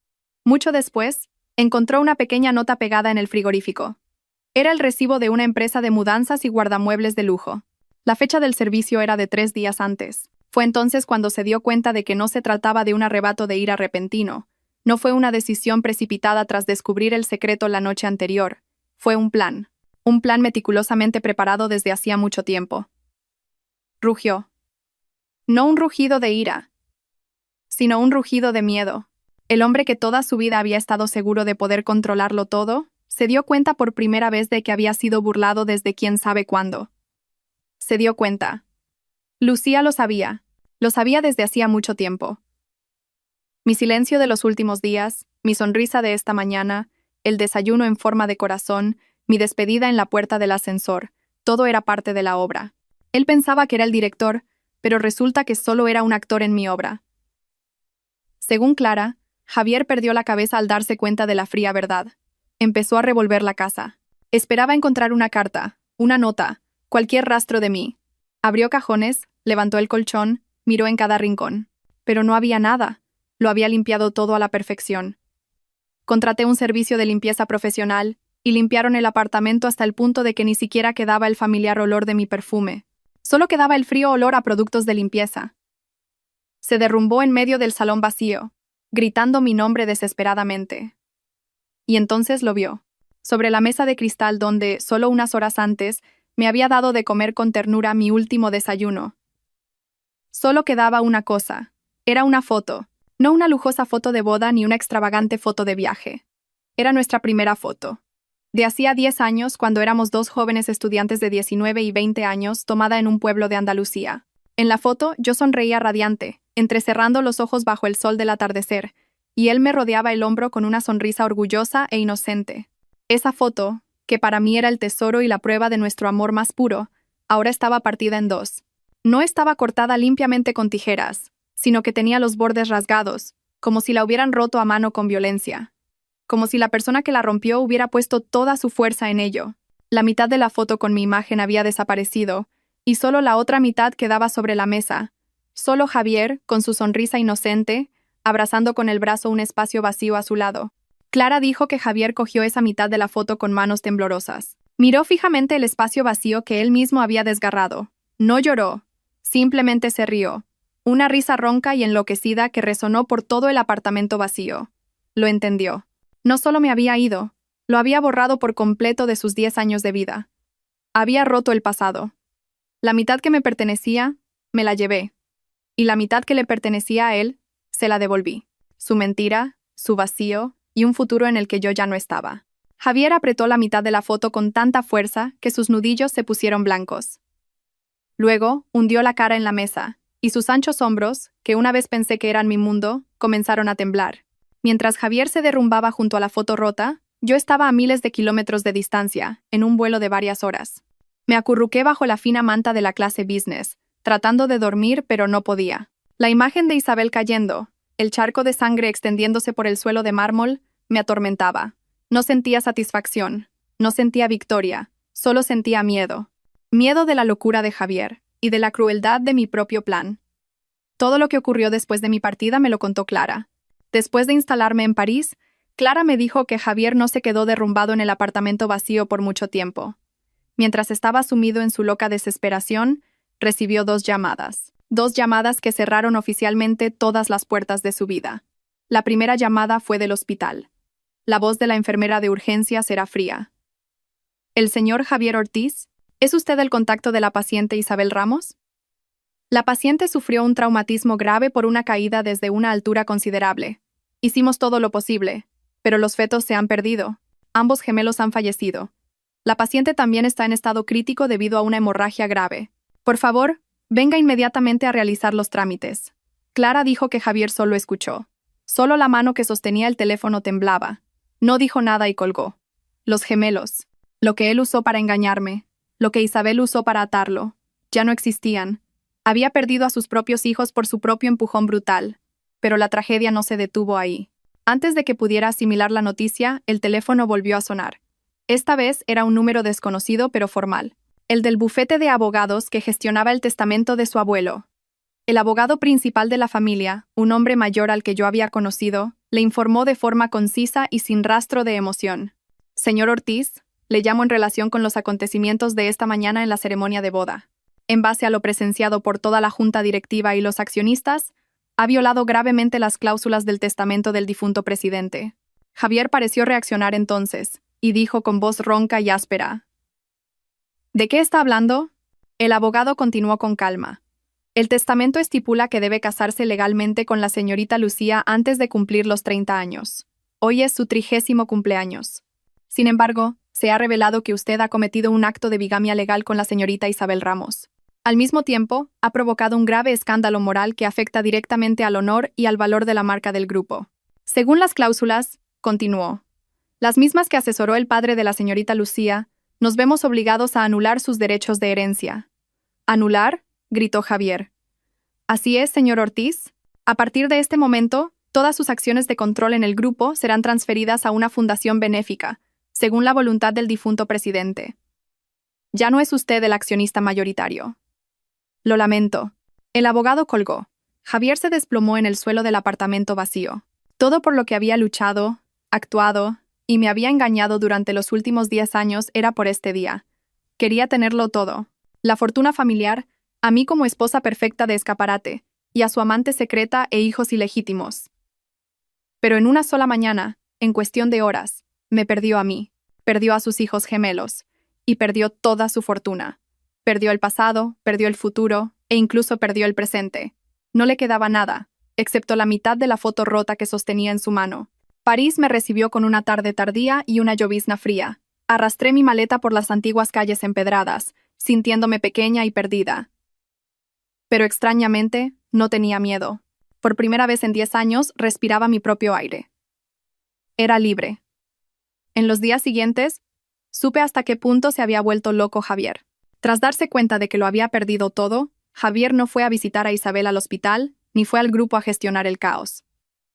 A: Mucho después, encontró una pequeña nota pegada en el frigorífico. Era el recibo de una empresa de mudanzas y guardamuebles de lujo. La fecha del servicio era de 3 días antes. Fue entonces cuando se dio cuenta de que no se trataba de un arrebato de ira repentino. No fue una decisión precipitada tras descubrir el secreto la noche anterior. Fue un plan meticulosamente preparado desde hacía mucho tiempo. Rugió. No un rugido de ira, sino un rugido de miedo. El hombre que toda su vida había estado seguro de poder controlarlo todo, se dio cuenta por primera vez de que había sido burlado desde quién sabe cuándo. Se dio cuenta. Lucía lo sabía desde hacía mucho tiempo. Mi silencio de los últimos días, mi sonrisa de esta mañana, el desayuno en forma de corazón, mi despedida en la puerta del ascensor, todo era parte de la obra. Él pensaba que era el director, pero resulta que solo era un actor en mi obra. Según Clara, Javier perdió la cabeza al darse cuenta de la fría verdad. Empezó a revolver la casa. Esperaba encontrar una carta, una nota, cualquier rastro de mí. Abrió cajones, levantó el colchón, miró en cada rincón. Pero no había nada. Lo había limpiado todo a la perfección. Contraté un servicio de limpieza profesional y limpiaron el apartamento hasta el punto de que ni siquiera quedaba el familiar olor de mi perfume. Solo quedaba el frío olor a productos de limpieza. Se derrumbó en medio del salón vacío, gritando mi nombre desesperadamente. Y entonces lo vio, sobre la mesa de cristal donde, solo unas horas antes, me había dado de comer con ternura mi último desayuno. Solo quedaba una cosa, Era una foto, no una lujosa foto de boda ni una extravagante foto de viaje. Era nuestra primera foto. De hacía 10 años, cuando éramos dos jóvenes estudiantes de 19 y 20 años, tomada en un pueblo de Andalucía. En la foto, yo sonreía radiante, entrecerrando los ojos bajo el sol del atardecer, y él me rodeaba el hombro con una sonrisa orgullosa e inocente. Esa foto, que para mí era el tesoro y la prueba de nuestro amor más puro, ahora estaba partida en dos. No estaba cortada limpiamente con tijeras, sino que tenía los bordes rasgados, como si la hubieran roto a mano con violencia. Como si la persona que la rompió hubiera puesto toda su fuerza en ello. La mitad de la foto con mi imagen había desaparecido, y solo la otra mitad quedaba sobre la mesa. Solo Javier, con su sonrisa inocente, abrazando con el brazo un espacio vacío a su lado. Clara dijo que Javier cogió esa mitad de la foto con manos temblorosas. Miró fijamente el espacio vacío que él mismo había desgarrado. No lloró, simplemente se rió. Una risa ronca y enloquecida que resonó por todo el apartamento vacío. Lo entendió. No solo me había ido, lo había borrado por completo de sus 10 años de vida. Había roto el pasado. La mitad que me pertenecía, me la llevé. Y la mitad que le pertenecía a él, se la devolví. Su mentira, su vacío y un futuro en el que yo ya no estaba. Javier apretó la mitad de la foto con tanta fuerza que sus nudillos se pusieron blancos. Luego, hundió la cara en la mesa, y sus anchos hombros, que una vez pensé que eran mi mundo, comenzaron a temblar. Mientras Javier se derrumbaba junto a la foto rota, yo estaba a miles de kilómetros de distancia, en un vuelo de varias horas. Me acurruqué bajo la fina manta de la clase business, tratando de dormir, pero no podía. La imagen de Isabel cayendo, el charco de sangre extendiéndose por el suelo de mármol, me atormentaba. No sentía satisfacción, no sentía victoria, solo sentía miedo. Miedo de la locura de Javier, y de la crueldad de mi propio plan. Todo lo que ocurrió después de mi partida me lo contó Clara. Después de instalarme en París, Clara me dijo que Javier no se quedó derrumbado en el apartamento vacío por mucho tiempo. Mientras estaba sumido en su loca desesperación, recibió 2 llamadas. 2 llamadas que cerraron oficialmente todas las puertas de su vida. La primera llamada fue del hospital. La voz de la enfermera de urgencias era fría. ¿El señor Javier Ortiz? ¿Es usted el contacto de la paciente Isabel Ramos? La paciente sufrió un traumatismo grave por una caída desde una altura considerable. Hicimos todo lo posible, pero los fetos se han perdido. Ambos gemelos han fallecido. La paciente también está en estado crítico debido a una hemorragia grave. Por favor, venga inmediatamente a realizar los trámites. Clara dijo que Javier solo escuchó. Solo la mano que sostenía el teléfono temblaba. No dijo nada y colgó. Los gemelos. Lo que él usó para engañarme. Lo que Isabel usó para atarlo. Ya no existían. Había perdido a sus propios hijos por su propio empujón brutal. Pero la tragedia no se detuvo ahí. Antes de que pudiera asimilar la noticia, el teléfono volvió a sonar. Esta vez era un número desconocido pero formal. El del bufete de abogados que gestionaba el testamento de su abuelo. El abogado principal de la familia, un hombre mayor al que yo había conocido, le informó de forma concisa y sin rastro de emoción. Señor Ortiz, le llamo en relación con los acontecimientos de esta mañana en la ceremonia de boda. En base a lo presenciado por toda la junta directiva y los accionistas, ha violado gravemente las cláusulas del testamento del difunto presidente. Javier pareció reaccionar entonces, y dijo con voz ronca y áspera. ¿De qué está hablando? El abogado continuó con calma. El testamento estipula que debe casarse legalmente con la señorita Lucía antes de cumplir los 30 años. Hoy es su 30º cumpleaños. Sin embargo, se ha revelado que usted ha cometido un acto de bigamia legal con la señorita Isabel Ramos. Al mismo tiempo, ha provocado un grave escándalo moral que afecta directamente al honor y al valor de la marca del grupo. Según las cláusulas, continuó, las mismas que asesoró el padre de la señorita Lucía, nos vemos obligados a anular sus derechos de herencia. ¿Anular?, gritó Javier. Así es, señor Ortiz. A partir de este momento, todas sus acciones de control en el grupo serán transferidas a una fundación benéfica, según la voluntad del difunto presidente. Ya no es usted el accionista mayoritario. Lo lamento. El abogado colgó. Javier se desplomó en el suelo del apartamento vacío. Todo por lo que había luchado, actuado y me había engañado durante los últimos 10 años era por este día. Quería tenerlo todo. La fortuna familiar, a mí como esposa perfecta de escaparate, y a su amante secreta e hijos ilegítimos. Pero en una sola mañana, en cuestión de horas, me perdió a mí, perdió a sus hijos gemelos, y perdió toda su fortuna. Perdió el pasado, perdió el futuro, e incluso perdió el presente. No le quedaba nada, excepto la mitad de la foto rota que sostenía en su mano. París me recibió con una tarde tardía y una llovizna fría. Arrastré mi maleta por las antiguas calles empedradas, sintiéndome pequeña y perdida. Pero extrañamente, no tenía miedo. Por primera vez en 10 años, respiraba mi propio aire. Era libre. En los días siguientes, supe hasta qué punto se había vuelto loco Javier. Tras darse cuenta de que lo había perdido todo, Javier no fue a visitar a Isabel al hospital, ni fue al grupo a gestionar el caos.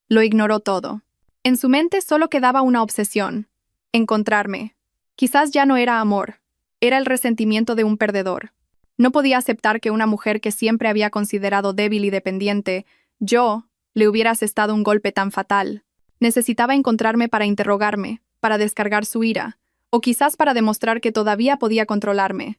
A: Lo ignoró todo. En su mente solo quedaba una obsesión: encontrarme. Quizás ya no era amor, era el resentimiento de un perdedor. No podía aceptar que una mujer que siempre había considerado débil y dependiente, yo, le hubiera asestado un golpe tan fatal. Necesitaba encontrarme para interrogarme, para descargar su ira, o quizás para demostrar que todavía podía controlarme.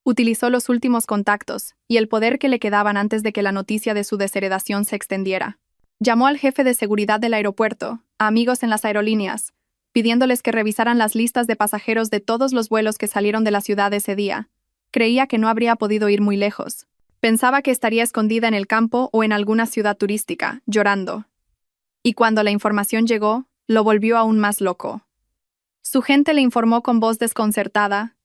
A: Utilizó los últimos contactos y el poder que le quedaban antes de que la noticia de su desheredación se extendiera. Llamó al jefe de seguridad del aeropuerto, a amigos en las aerolíneas, pidiéndoles que revisaran las listas de pasajeros de todos los vuelos que salieron de la ciudad ese día. Creía que no habría podido ir muy lejos. Pensaba que estaría escondida en el campo o en alguna ciudad turística, llorando. Y cuando la información llegó, lo volvió aún más loco. Su gente le informó con voz desconcertada: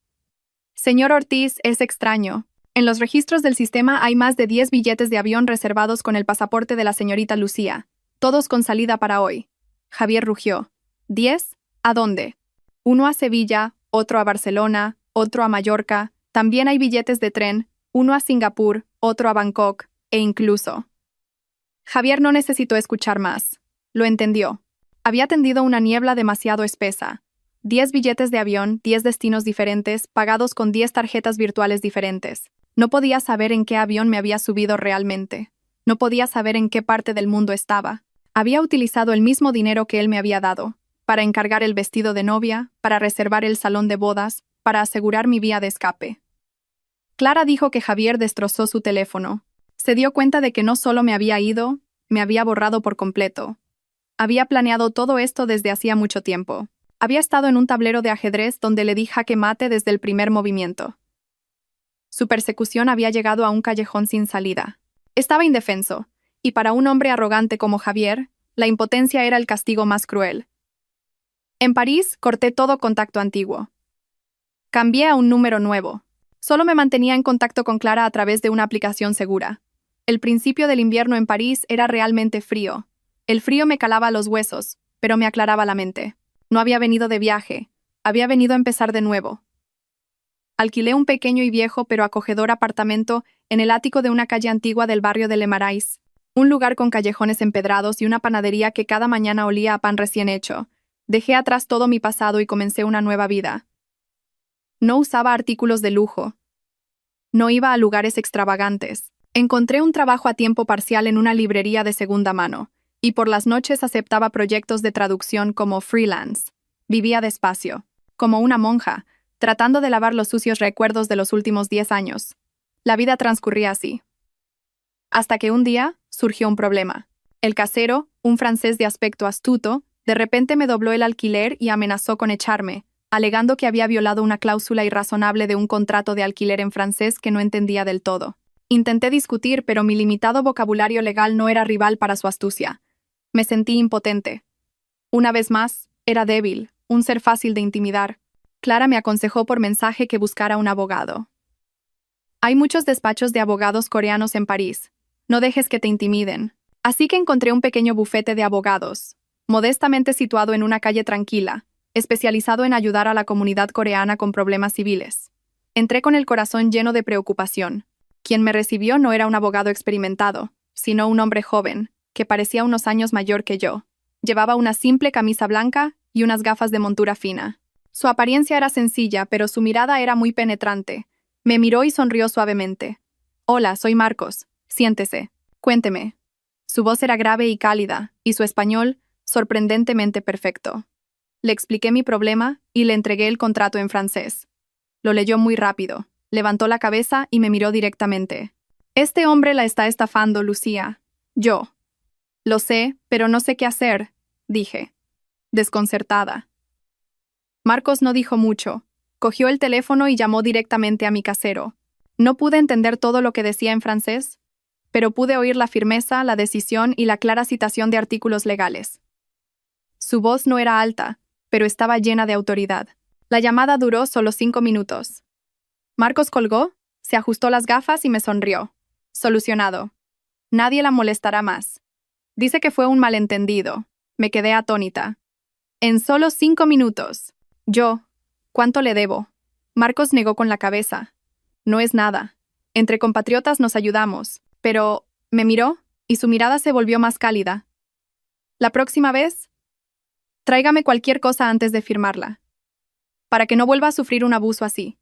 A: «Señor Ortiz, es extraño. En los registros del sistema hay más de 10 billetes de avión reservados con el pasaporte de la señorita Lucía, todos con salida para hoy». Javier rugió. «¿10? ¿A dónde?» «Uno a Sevilla, otro a Barcelona, otro a Mallorca. También hay billetes de tren, uno a Singapur, otro a Bangkok, e incluso». Javier no necesitó escuchar más. Lo entendió. Había tendido una niebla demasiado espesa. 10 billetes de avión, 10 destinos diferentes, pagados con 10 tarjetas virtuales diferentes. No podía saber en qué avión me había subido realmente. No podía saber en qué parte del mundo estaba. Había utilizado el mismo dinero que él me había dado, para encargar el vestido de novia, para reservar el salón de bodas, para asegurar mi vía de escape. Clara dijo que Javier destrozó su teléfono. Se dio cuenta de que no solo me había ido, me había borrado por completo. Había planeado todo esto desde hacía mucho tiempo. Había estado en un tablero de ajedrez donde le di jaque mate desde el primer movimiento. Su persecución había llegado a un callejón sin salida. Estaba indefenso, y para un hombre arrogante como Javier, la impotencia era el castigo más cruel. En París, corté todo contacto antiguo. Cambié a un número nuevo. Solo me mantenía en contacto con Clara a través de una aplicación segura. El principio del invierno en París era realmente frío. El frío me calaba los huesos, pero me aclaraba la mente. No había venido de viaje, había venido a empezar de nuevo. Alquilé un pequeño y viejo pero acogedor apartamento en el ático de una calle antigua del barrio de Le Marais, un lugar con callejones empedrados y una panadería que cada mañana olía a pan recién hecho. Dejé atrás todo mi pasado y comencé una nueva vida. No usaba artículos de lujo. No iba a lugares extravagantes. Encontré un trabajo a tiempo parcial en una librería de segunda mano, y por las noches aceptaba proyectos de traducción como freelance. Vivía despacio, como una monja, tratando de lavar los sucios recuerdos de los últimos 10 años. La vida transcurría así. Hasta que un día surgió un problema. El casero, un francés de aspecto astuto, de repente me dobló el alquiler y amenazó con echarme, alegando que había violado una cláusula irrazonable de un contrato de alquiler en francés que no entendía del todo. Intenté discutir, pero mi limitado vocabulario legal no era rival para su astucia. Me sentí impotente. Una vez más, era débil, un ser fácil de intimidar. Clara me aconsejó por mensaje que buscara un abogado. Hay muchos despachos de abogados coreanos en París. No dejes que te intimiden. Así que encontré un pequeño bufete de abogados, modestamente situado en una calle tranquila, especializado en ayudar a la comunidad coreana con problemas civiles. Entré con el corazón lleno de preocupación. Quien me recibió no era un abogado experimentado, sino un hombre joven, que parecía unos años mayor que yo. Llevaba una simple camisa blanca y unas gafas de montura fina. Su apariencia era sencilla, pero su mirada era muy penetrante. Me miró y sonrió suavemente. «Hola, soy Marcos. Siéntese. Cuénteme». Su voz era grave y cálida, y su español, sorprendentemente perfecto. Le expliqué mi problema y le entregué el contrato en francés. Lo leyó muy rápido, levantó la cabeza y me miró directamente. «Este hombre la está estafando, Lucía». «Yo». «Lo sé, pero no sé qué hacer», dije, desconcertada. Marcos no dijo mucho. Cogió el teléfono y llamó directamente a mi casero. No pude entender todo lo que decía en francés, pero pude oír la firmeza, la decisión y la clara citación de artículos legales. Su voz no era alta, pero estaba llena de autoridad. La llamada duró solo 5 minutos. Marcos colgó, se ajustó las gafas y me sonrió. Solucionado. Nadie la molestará más. Dice que fue un malentendido. Me quedé atónita. En solo 5 minutos. Yo, ¿cuánto le debo? Marcos negó con la cabeza. No es nada. Entre compatriotas nos ayudamos. Pero, me miró, y su mirada se volvió más cálida. La próxima vez, tráigame cualquier cosa antes de firmarla, para que no vuelva a sufrir un abuso así.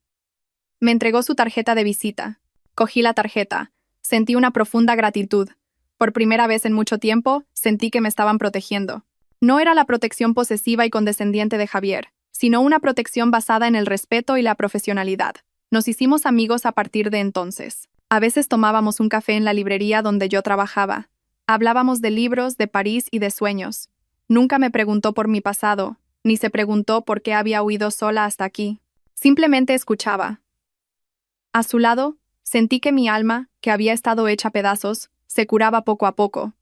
A: Me entregó su tarjeta de visita. Cogí la tarjeta. Sentí una profunda gratitud. Por primera vez en mucho tiempo, sentí que me estaban protegiendo. No era la protección posesiva y condescendiente de Javier, sino una protección basada en el respeto y la profesionalidad. Nos hicimos amigos a partir de entonces. A veces tomábamos un café en la librería donde yo trabajaba. Hablábamos de libros, de París y de sueños. Nunca me preguntó por mi pasado, ni se preguntó por qué había huido sola hasta aquí. Simplemente escuchaba. A su lado, sentí que mi alma, que había estado hecha pedazos, se curaba poco a poco.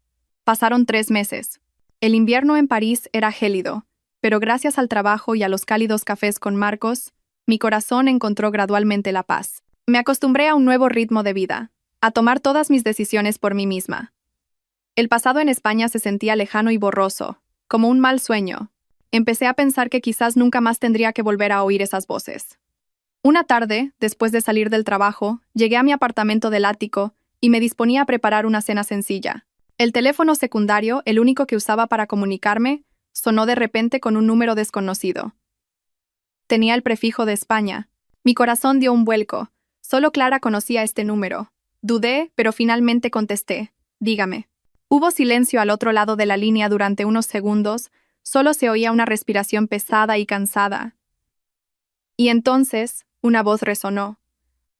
A: Pasaron 3 meses. El invierno en París era gélido, pero gracias al trabajo y a los cálidos cafés con Marcos, mi corazón encontró gradualmente la paz. Me acostumbré a un nuevo ritmo de vida, a tomar todas mis decisiones por mí misma. El pasado en España se sentía lejano y borroso, como un mal sueño. Empecé a pensar que quizás nunca más tendría que volver a oír esas voces. Una tarde, después de salir del trabajo, llegué a mi apartamento del ático y me disponía a preparar una cena sencilla. El teléfono secundario, el único que usaba para comunicarme, sonó de repente con un número desconocido. Tenía el prefijo de España. Mi corazón dio un vuelco. Solo Clara conocía este número. Dudé, pero finalmente contesté. Dígame. Hubo silencio al otro lado de la línea durante unos segundos, solo se oía una respiración pesada y cansada. Y entonces, una voz resonó.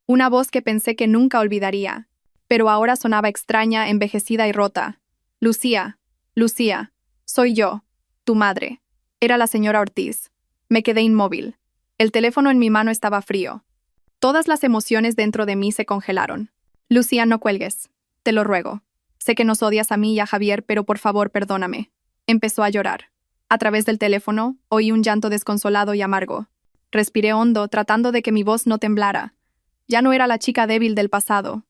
A: Una voz que pensé que nunca olvidaría, pero ahora sonaba extraña, envejecida y rota. Lucía, Lucía, soy yo, tu madre. Era la señora Ortiz. Me quedé inmóvil. El teléfono en mi mano estaba frío. Todas las emociones dentro de mí se congelaron. Lucía, no cuelgues. Te lo ruego. Sé que nos odias a mí y a Javier, pero por favor, perdóname. Empezó a llorar. A través del teléfono, oí un llanto desconsolado y amargo. Respiré hondo, tratando de que mi voz no temblara. Ya no era la chica débil del pasado.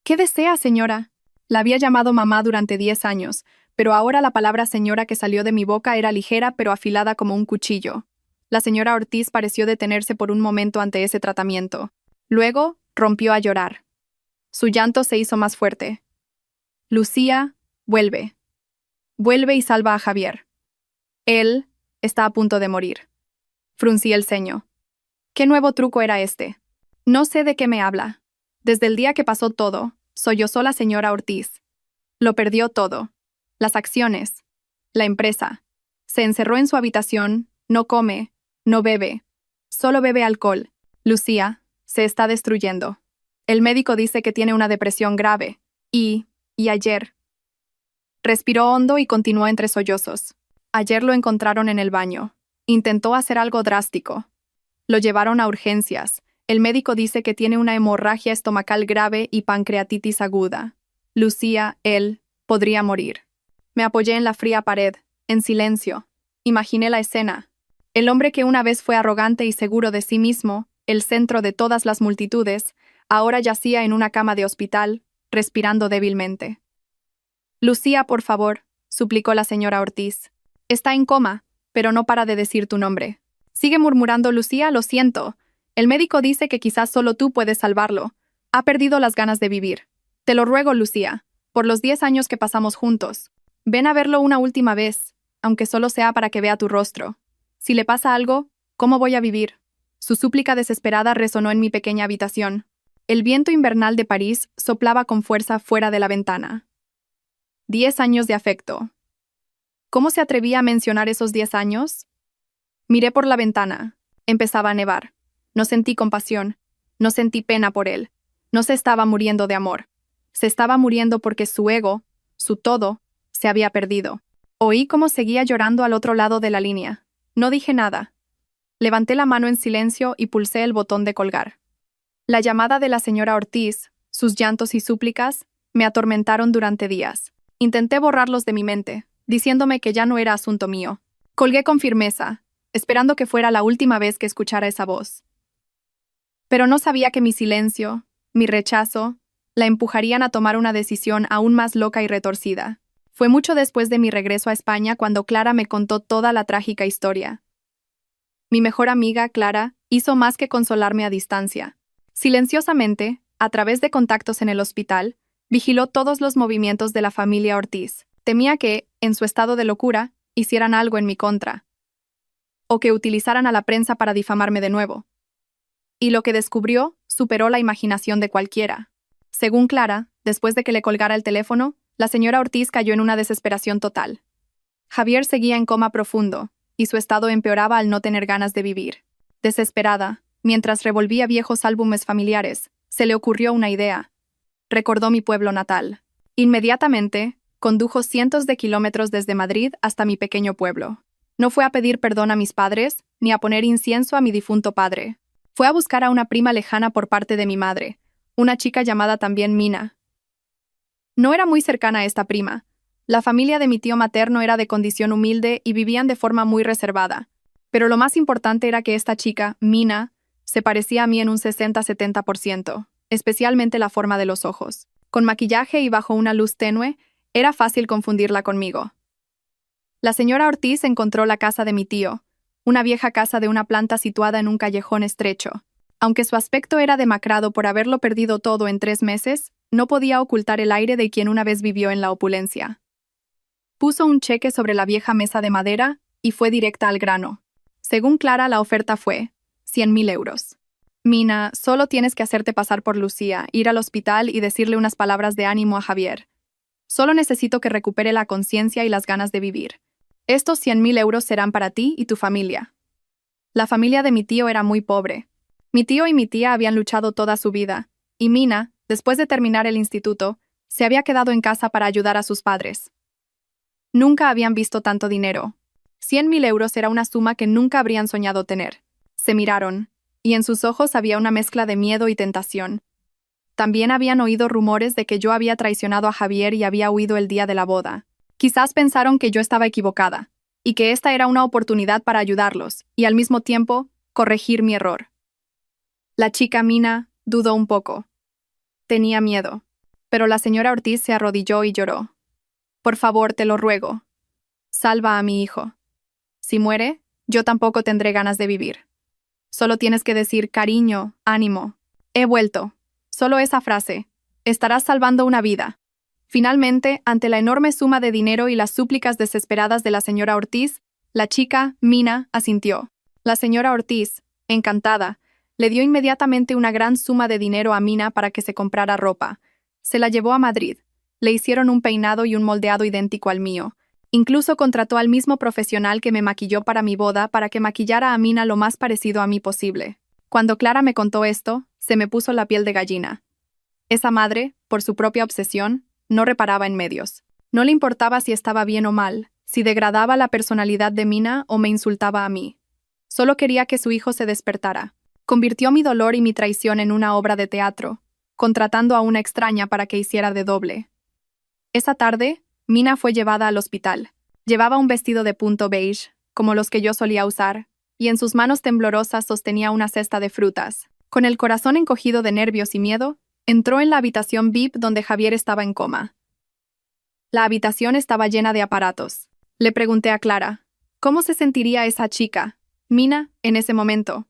A: ¿Qué desea, señora? La había llamado mamá durante 10 años, pero ahora la palabra señora que salió de mi boca era ligera pero afilada como un cuchillo. La señora Ortiz pareció detenerse por un momento ante ese tratamiento. Luego, rompió a llorar. Su llanto se hizo más fuerte. Lucía, vuelve. Vuelve y salva a Javier. Él está a punto de morir. Fruncí el ceño. ¿Qué nuevo truco era este? No sé de qué me habla. Desde el día que pasó todo, sollozó la señora Ortiz. Lo perdió todo. Las acciones. La empresa. Se encerró en su habitación, no come, no bebe. Solo bebe alcohol. Lucía, se está destruyendo. El médico dice que tiene una depresión grave. Y ayer. Respiró hondo y continuó entre sollozos. Ayer lo encontraron en el baño. Intentó hacer algo drástico. Lo llevaron a urgencias. El médico dice que tiene una hemorragia estomacal grave y pancreatitis aguda. Lucía, él, podría morir. Me apoyé en la fría pared, en silencio. Imaginé la escena. El hombre que una vez fue arrogante y seguro de sí mismo, el centro de todas las multitudes, ahora yacía en una cama de hospital, respirando débilmente. Lucía, por favor, suplicó la señora Ortiz. Está en coma, pero no para de decir tu nombre. Sigue murmurando Lucía, lo siento. El médico dice que quizás solo tú puedes salvarlo. Ha perdido las ganas de vivir. Te lo ruego, Lucía, por los 10 años que pasamos juntos. Ven a verlo una última vez, aunque solo sea para que vea tu rostro. Si le pasa algo, ¿cómo voy a vivir? Su súplica desesperada resonó en mi pequeña habitación. El viento invernal de París soplaba con fuerza fuera de la ventana. 10 años de afecto. ¿Cómo se atrevía a mencionar esos 10 años? Miré por la ventana. Empezaba a nevar. No sentí compasión. No sentí pena por él. No se estaba muriendo de amor. Se estaba muriendo porque su ego, su todo, se había perdido. Oí cómo seguía llorando al otro lado de la línea. No dije nada. Levanté la mano en silencio y pulsé el botón de colgar. La llamada de la señora Ortiz, sus llantos y súplicas, me atormentaron durante días. Intenté borrarlos de mi mente, diciéndome que ya no era asunto mío. Colgué con firmeza, esperando que fuera la última vez que escuchara esa voz. Pero no sabía que mi silencio, mi rechazo, la empujarían a tomar una decisión aún más loca y retorcida. Fue mucho después de mi regreso a España cuando Clara me contó toda la trágica historia. Mi mejor amiga, Clara, hizo más que consolarme a distancia. Silenciosamente, a través de contactos en el hospital, vigiló todos los movimientos de la familia Ortiz. Temía que, en su estado de locura, hicieran algo en mi contra. O que utilizaran a la prensa para difamarme de nuevo. Y lo que descubrió superó la imaginación de cualquiera. Según Clara, después de que le colgara el teléfono, la señora Ortiz cayó en una desesperación total. Javier seguía en coma profundo, y su estado empeoraba al no tener ganas de vivir. Desesperada, mientras revolvía viejos álbumes familiares, se le ocurrió una idea. Recordó mi pueblo natal. Inmediatamente, condujo cientos de kilómetros desde Madrid hasta mi pequeño pueblo. No fue a pedir perdón a mis padres, ni a poner incienso a mi difunto padre. Fue a buscar a una prima lejana por parte de mi madre, una chica llamada también Mina. No era muy cercana a esta prima. La familia de mi tío materno era de condición humilde y vivían de forma muy reservada. Pero lo más importante era que esta chica, Mina, se parecía a mí en un 60-70%, especialmente la forma de los ojos. Con maquillaje y bajo una luz tenue, era fácil confundirla conmigo. La señora Ortiz encontró la casa de mi tío, una vieja casa de una planta situada en un callejón estrecho. Aunque su aspecto era demacrado por haberlo perdido todo en 3 meses, no podía ocultar el aire de quien una vez vivió en la opulencia. Puso un cheque sobre la vieja mesa de madera y fue directa al grano. Según Clara, la oferta fue 100.000 euros. Mina, solo tienes que hacerte pasar por Lucía, ir al hospital y decirle unas palabras de ánimo a Javier. Solo necesito que recupere la conciencia y las ganas de vivir. Estos 100.000 euros serán para ti y tu familia. La familia de mi tío era muy pobre. Mi tío y mi tía habían luchado toda su vida, y Mina, después de terminar el instituto, se había quedado en casa para ayudar a sus padres. Nunca habían visto tanto dinero. 100.000 euros era una suma que nunca habrían soñado tener. Se miraron, y en sus ojos había una mezcla de miedo y tentación. También habían oído rumores de que yo había traicionado a Javier y había huido el día de la boda. Quizás pensaron que yo estaba equivocada, y que esta era una oportunidad para ayudarlos, y al mismo tiempo, corregir mi error. La chica Mina dudó un poco. Tenía miedo, pero la señora Ortiz se arrodilló y lloró. Por favor, te lo ruego. Salva a mi hijo. Si muere, yo tampoco tendré ganas de vivir. Solo tienes que decir cariño, ánimo. He vuelto. Solo esa frase. Estarás salvando una vida. Finalmente, ante la enorme suma de dinero y las súplicas desesperadas de la señora Ortiz, la chica, Mina, asintió. La señora Ortiz, encantada, le dio inmediatamente una gran suma de dinero a Mina para que se comprara ropa. Se la llevó a Madrid. Le hicieron un peinado y un moldeado idéntico al mío. Incluso contrató al mismo profesional que me maquilló para mi boda para que maquillara a Mina lo más parecido a mí posible. Cuando Clara me contó esto, se me puso la piel de gallina. Esa madre, por su propia obsesión, no reparaba en medios. No le importaba si estaba bien o mal, si degradaba la personalidad de Mina o me insultaba a mí. Solo quería que su hijo se despertara. Convirtió mi dolor y mi traición en una obra de teatro, contratando a una extraña para que hiciera de doble. Esa tarde, Mina fue llevada al hospital. Llevaba un vestido de punto beige, como los que yo solía usar, y en sus manos temblorosas sostenía una cesta de frutas. Con el corazón encogido de nervios y miedo, entró en la habitación VIP donde Javier estaba en coma. La habitación estaba llena de aparatos. Le pregunté a Clara, ¿cómo se sentiría esa chica, Mina, en ese momento?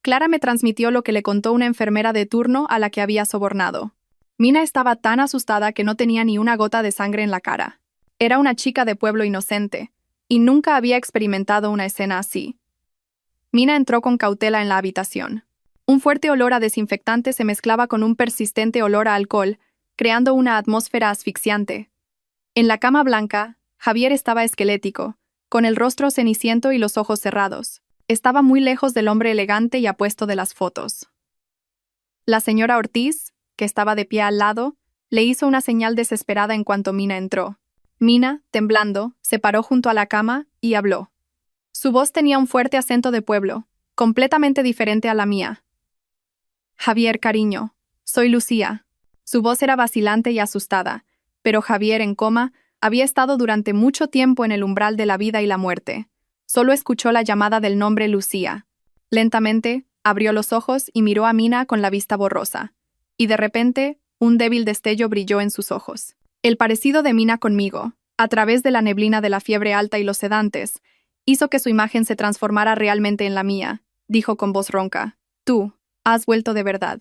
A: Clara me transmitió lo que le contó una enfermera de turno a la que había sobornado. Mina estaba tan asustada que no tenía ni una gota de sangre en la cara. Era una chica de pueblo inocente, y nunca había experimentado una escena así. Mina entró con cautela en la habitación. Un fuerte olor a desinfectante se mezclaba con un persistente olor a alcohol, creando una atmósfera asfixiante. En la cama blanca, Javier estaba esquelético, con el rostro ceniciento y los ojos cerrados. Estaba muy lejos del hombre elegante y apuesto de las fotos. La señora Ortiz, que estaba de pie al lado, le hizo una señal desesperada en cuanto Mina entró. Mina, temblando, se paró junto a la cama y habló. Su voz tenía un fuerte acento de pueblo, completamente diferente a la mía. Javier, cariño, soy Lucía. Su voz era vacilante y asustada, pero Javier, en coma, había estado durante mucho tiempo en el umbral de la vida y la muerte. Solo escuchó la llamada del nombre Lucía. Lentamente, abrió los ojos y miró a Mina con la vista borrosa. Y de repente, un débil destello brilló en sus ojos. El parecido de Mina conmigo, a través de la neblina de la fiebre alta y los sedantes, hizo que su imagen se transformara realmente en la mía, dijo con voz ronca. Tú, has vuelto de verdad.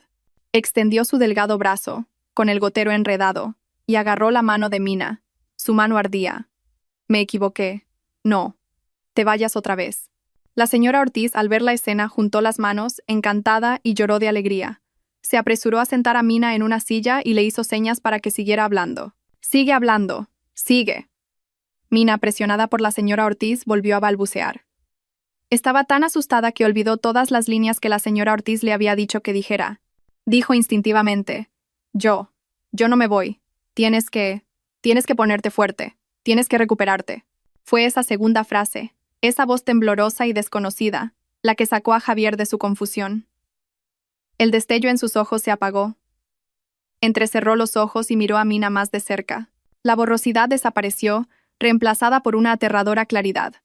A: Extendió su delgado brazo, con el gotero enredado, y agarró la mano de Mina. Su mano ardía. Me equivoqué. No. Te vayas otra vez. La señora Ortiz, al ver la escena, juntó las manos, encantada, y lloró de alegría. Se apresuró a sentar a Mina en una silla y le hizo señas para que siguiera hablando. Sigue hablando. Sigue. Mina, presionada por la señora Ortiz, volvió a balbucear. Estaba tan asustada que olvidó todas las líneas que la señora Ortiz le había dicho que dijera. Dijo instintivamente. Yo no me voy. Tienes que ponerte fuerte. Tienes que recuperarte. Fue esa segunda frase, esa voz temblorosa y desconocida, la que sacó a Javier de su confusión. El destello en sus ojos se apagó. Entrecerró los ojos y miró a Mina más de cerca. La borrosidad desapareció, reemplazada por una aterradora claridad.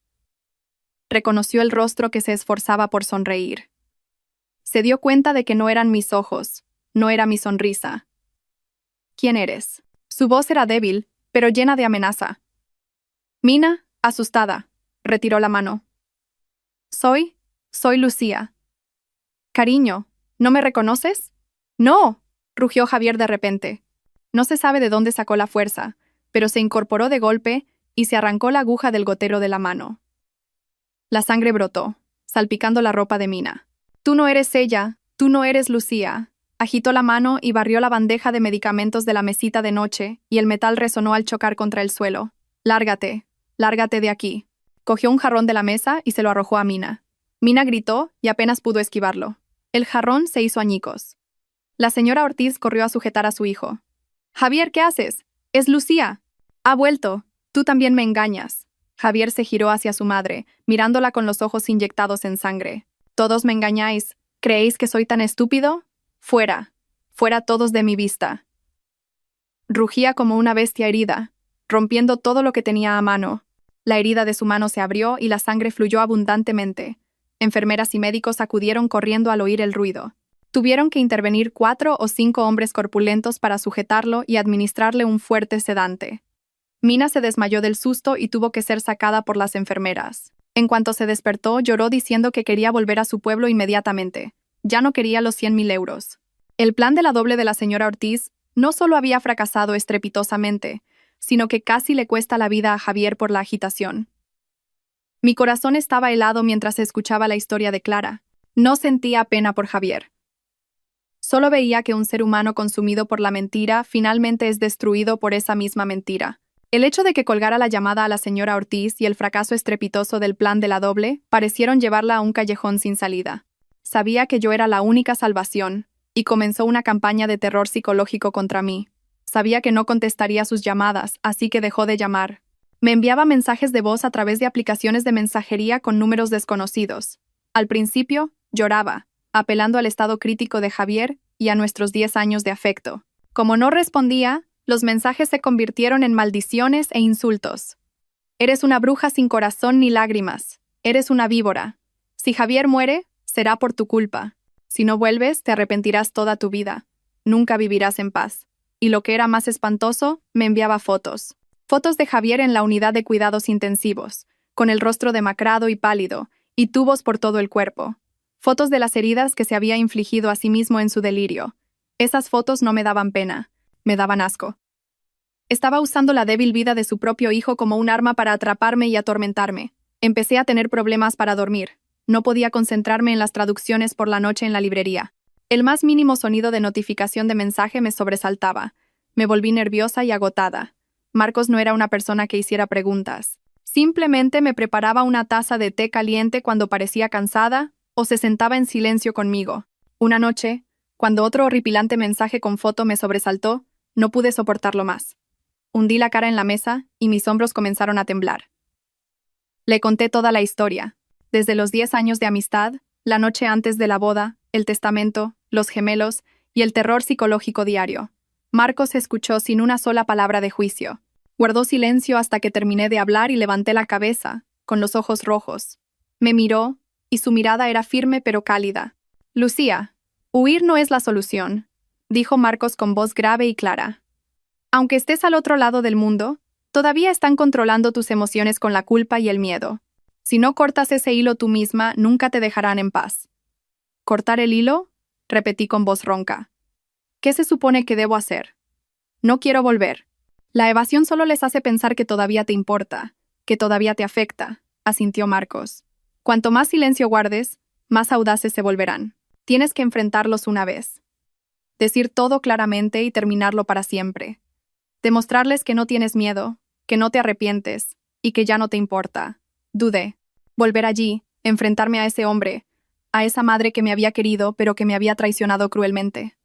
A: Reconoció el rostro que se esforzaba por sonreír. Se dio cuenta de que no eran mis ojos, no era mi sonrisa. ¿Quién eres? Su voz era débil, pero llena de amenaza. Mina, asustada, retiró la mano. Soy Lucía. Cariño, ¿no me reconoces? No, rugió Javier de repente. No se sabe de dónde sacó la fuerza, pero se incorporó de golpe y se arrancó la aguja del gotero de la mano. La sangre brotó, salpicando la ropa de Mina. Tú no eres ella, tú no eres Lucía. Agitó la mano y barrió la bandeja de medicamentos de la mesita de noche, y el metal resonó al chocar contra el suelo. Lárgate, lárgate de aquí. Cogió un jarrón de la mesa y se lo arrojó a Mina. Mina gritó y apenas pudo esquivarlo. El jarrón se hizo añicos. La señora Ortiz corrió a sujetar a su hijo. Javier, ¿qué haces? Es Lucía. Ha vuelto. Tú también me engañas. Javier se giró hacia su madre, mirándola con los ojos inyectados en sangre. Todos me engañáis. ¿Creéis que soy tan estúpido? Fuera. Fuera todos de mi vista. Rugía como una bestia herida, rompiendo todo lo que tenía a mano. La herida de su mano se abrió y la sangre fluyó abundantemente. Enfermeras y médicos acudieron corriendo al oír el ruido. Tuvieron que intervenir 4 o 5 hombres corpulentos para sujetarlo y administrarle un fuerte sedante. Mina se desmayó del susto y tuvo que ser sacada por las enfermeras. En cuanto se despertó, lloró diciendo que quería volver a su pueblo inmediatamente. Ya no quería los 100.000 euros. El plan de la doble de la señora Ortiz no solo había fracasado estrepitosamente, sino que casi le cuesta la vida a Javier por la agitación. Mi corazón estaba helado mientras escuchaba la historia de Clara. No sentía pena por Javier. Solo veía que un ser humano consumido por la mentira finalmente es destruido por esa misma mentira. El hecho de que colgara la llamada a la señora Ortiz y el fracaso estrepitoso del plan de la doble parecieron llevarla a un callejón sin salida. Sabía que yo era la única salvación, y comenzó una campaña de terror psicológico contra mí. Sabía que no contestaría sus llamadas, así que dejó de llamar. Me enviaba mensajes de voz a través de aplicaciones de mensajería con números desconocidos. Al principio, lloraba, apelando al estado crítico de Javier y a nuestros 10 años de afecto. Como no respondía, los mensajes se convirtieron en maldiciones e insultos. Eres una bruja sin corazón ni lágrimas. Eres una víbora. Si Javier muere, será por tu culpa. Si no vuelves, te arrepentirás toda tu vida. Nunca vivirás en paz. Y lo que era más espantoso, me enviaba fotos. Fotos de Javier en la unidad de cuidados intensivos, con el rostro demacrado y pálido, y tubos por todo el cuerpo. Fotos de las heridas que se había infligido a sí mismo en su delirio. Esas fotos no me daban pena, me daban asco. Estaba usando la débil vida de su propio hijo como un arma para atraparme y atormentarme. Empecé a tener problemas para dormir. No podía concentrarme en las traducciones por la noche en la librería. El más mínimo sonido de notificación de mensaje me sobresaltaba. Me volví nerviosa y agotada. Marcos no era una persona que hiciera preguntas. Simplemente me preparaba una taza de té caliente cuando parecía cansada o se sentaba en silencio conmigo. Una noche, cuando otro horripilante mensaje con foto me sobresaltó, no pude soportarlo más. Hundí la cara en la mesa y mis hombros comenzaron a temblar. Le conté toda la historia, desde los 10 años de amistad, la noche antes de la boda, el testamento, los gemelos y el terror psicológico diario. Marcos escuchó sin una sola palabra de juicio. Guardó silencio hasta que terminé de hablar y levanté la cabeza, con los ojos rojos. Me miró, y su mirada era firme pero cálida. Lucía, huir no es la solución, dijo Marcos con voz grave y clara. Aunque estés al otro lado del mundo, todavía están controlando tus emociones con la culpa y el miedo. Si no cortas ese hilo tú misma, nunca te dejarán en paz. ¿Cortar el hilo? Repetí con voz ronca. ¿Qué se supone que debo hacer? No quiero volver. La evasión solo les hace pensar que todavía te importa, que todavía te afecta, asintió Marcos. Cuanto más silencio guardes, más audaces se volverán. Tienes que enfrentarlos una vez. Decir todo claramente y terminarlo para siempre. Demostrarles que no tienes miedo, que no te arrepientes y que ya no te importa. Dudé. Volver allí, enfrentarme a ese hombre, a esa madre que me había querido pero que me había traicionado cruelmente.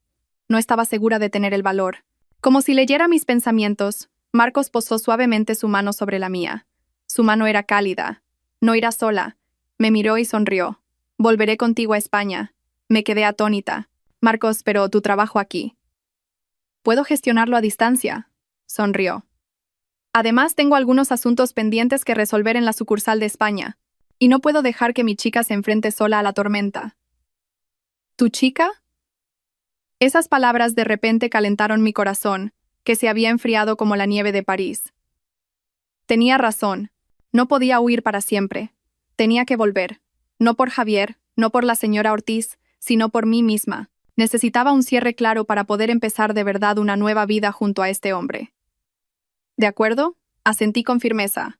A: No estaba segura de tener el valor. Como si leyera mis pensamientos, Marcos posó suavemente su mano sobre la mía. Su mano era cálida. No irás sola. Me miró y sonrió. Volveré contigo a España. Me quedé atónita. Marcos, pero tu trabajo aquí. Puedo gestionarlo a distancia. Sonrió. Además, tengo algunos asuntos pendientes que resolver en la sucursal de España, y no puedo dejar que mi chica se enfrente sola a la tormenta. ¿Tu chica? Esas palabras de repente calentaron mi corazón, que se había enfriado como la nieve de París. Tenía razón. No podía huir para siempre. Tenía que volver. No por Javier, no por la señora Ortiz, sino por mí misma. Necesitaba un cierre claro para poder empezar de verdad una nueva vida junto a este hombre. ¿De acuerdo? Asentí con firmeza.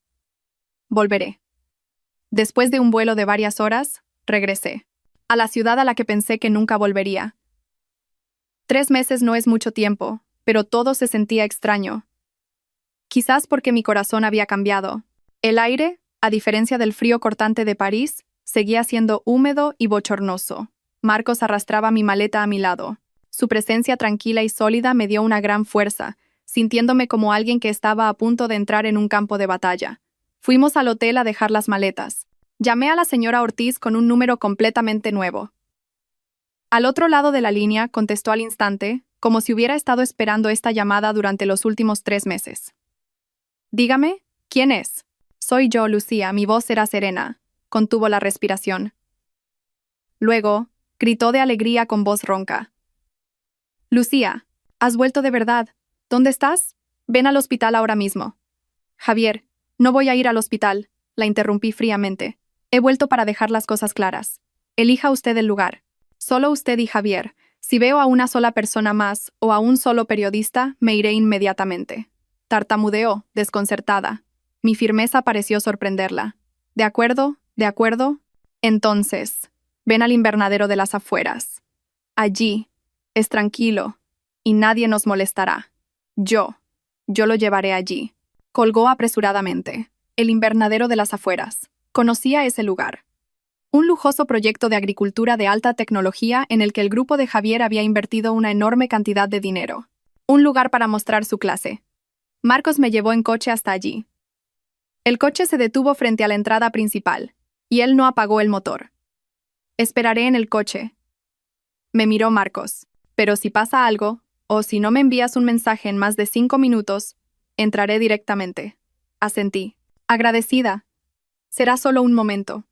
A: Volveré. Después de un vuelo de varias horas, regresé. A la ciudad a la que pensé que nunca volvería. 3 meses no es mucho tiempo, pero todo se sentía extraño. Quizás porque mi corazón había cambiado. El aire, a diferencia del frío cortante de París, seguía siendo húmedo y bochornoso. Marcos arrastraba mi maleta a mi lado. Su presencia tranquila y sólida me dio una gran fuerza, sintiéndome como alguien que estaba a punto de entrar en un campo de batalla. Fuimos al hotel a dejar las maletas. Llamé a la señora Ortiz con un número completamente nuevo. Al otro lado de la línea contestó al instante, como si hubiera estado esperando esta llamada durante los últimos 3 meses. Dígame, ¿quién es? Soy yo, Lucía, mi voz era serena. Contuvo la respiración. Luego, gritó de alegría con voz ronca. Lucía, has vuelto de verdad. ¿Dónde estás? Ven al hospital ahora mismo. Javier, no voy a ir al hospital, la interrumpí fríamente. He vuelto para dejar las cosas claras. Elija usted el lugar. Solo usted y Javier. Si veo a una sola persona más o a un solo periodista, me iré inmediatamente. Tartamudeó, desconcertada. Mi firmeza pareció sorprenderla. ¿De acuerdo? ¿De acuerdo? Entonces, ven al invernadero de las afueras. Allí, es tranquilo, y nadie nos molestará. Yo lo llevaré allí. Colgó apresuradamente. El invernadero de las afueras. Conocía ese lugar. Un lujoso proyecto de agricultura de alta tecnología en el que el grupo de Javier había invertido una enorme cantidad de dinero. Un lugar para mostrar su clase. Marcos me llevó en coche hasta allí. El coche se detuvo frente a la entrada principal, y él no apagó el motor. Esperaré en el coche. Me miró Marcos. Pero si pasa algo, o si no me envías un mensaje en más de 5 minutos, entraré directamente. Asentí. Agradecida. Será solo un momento.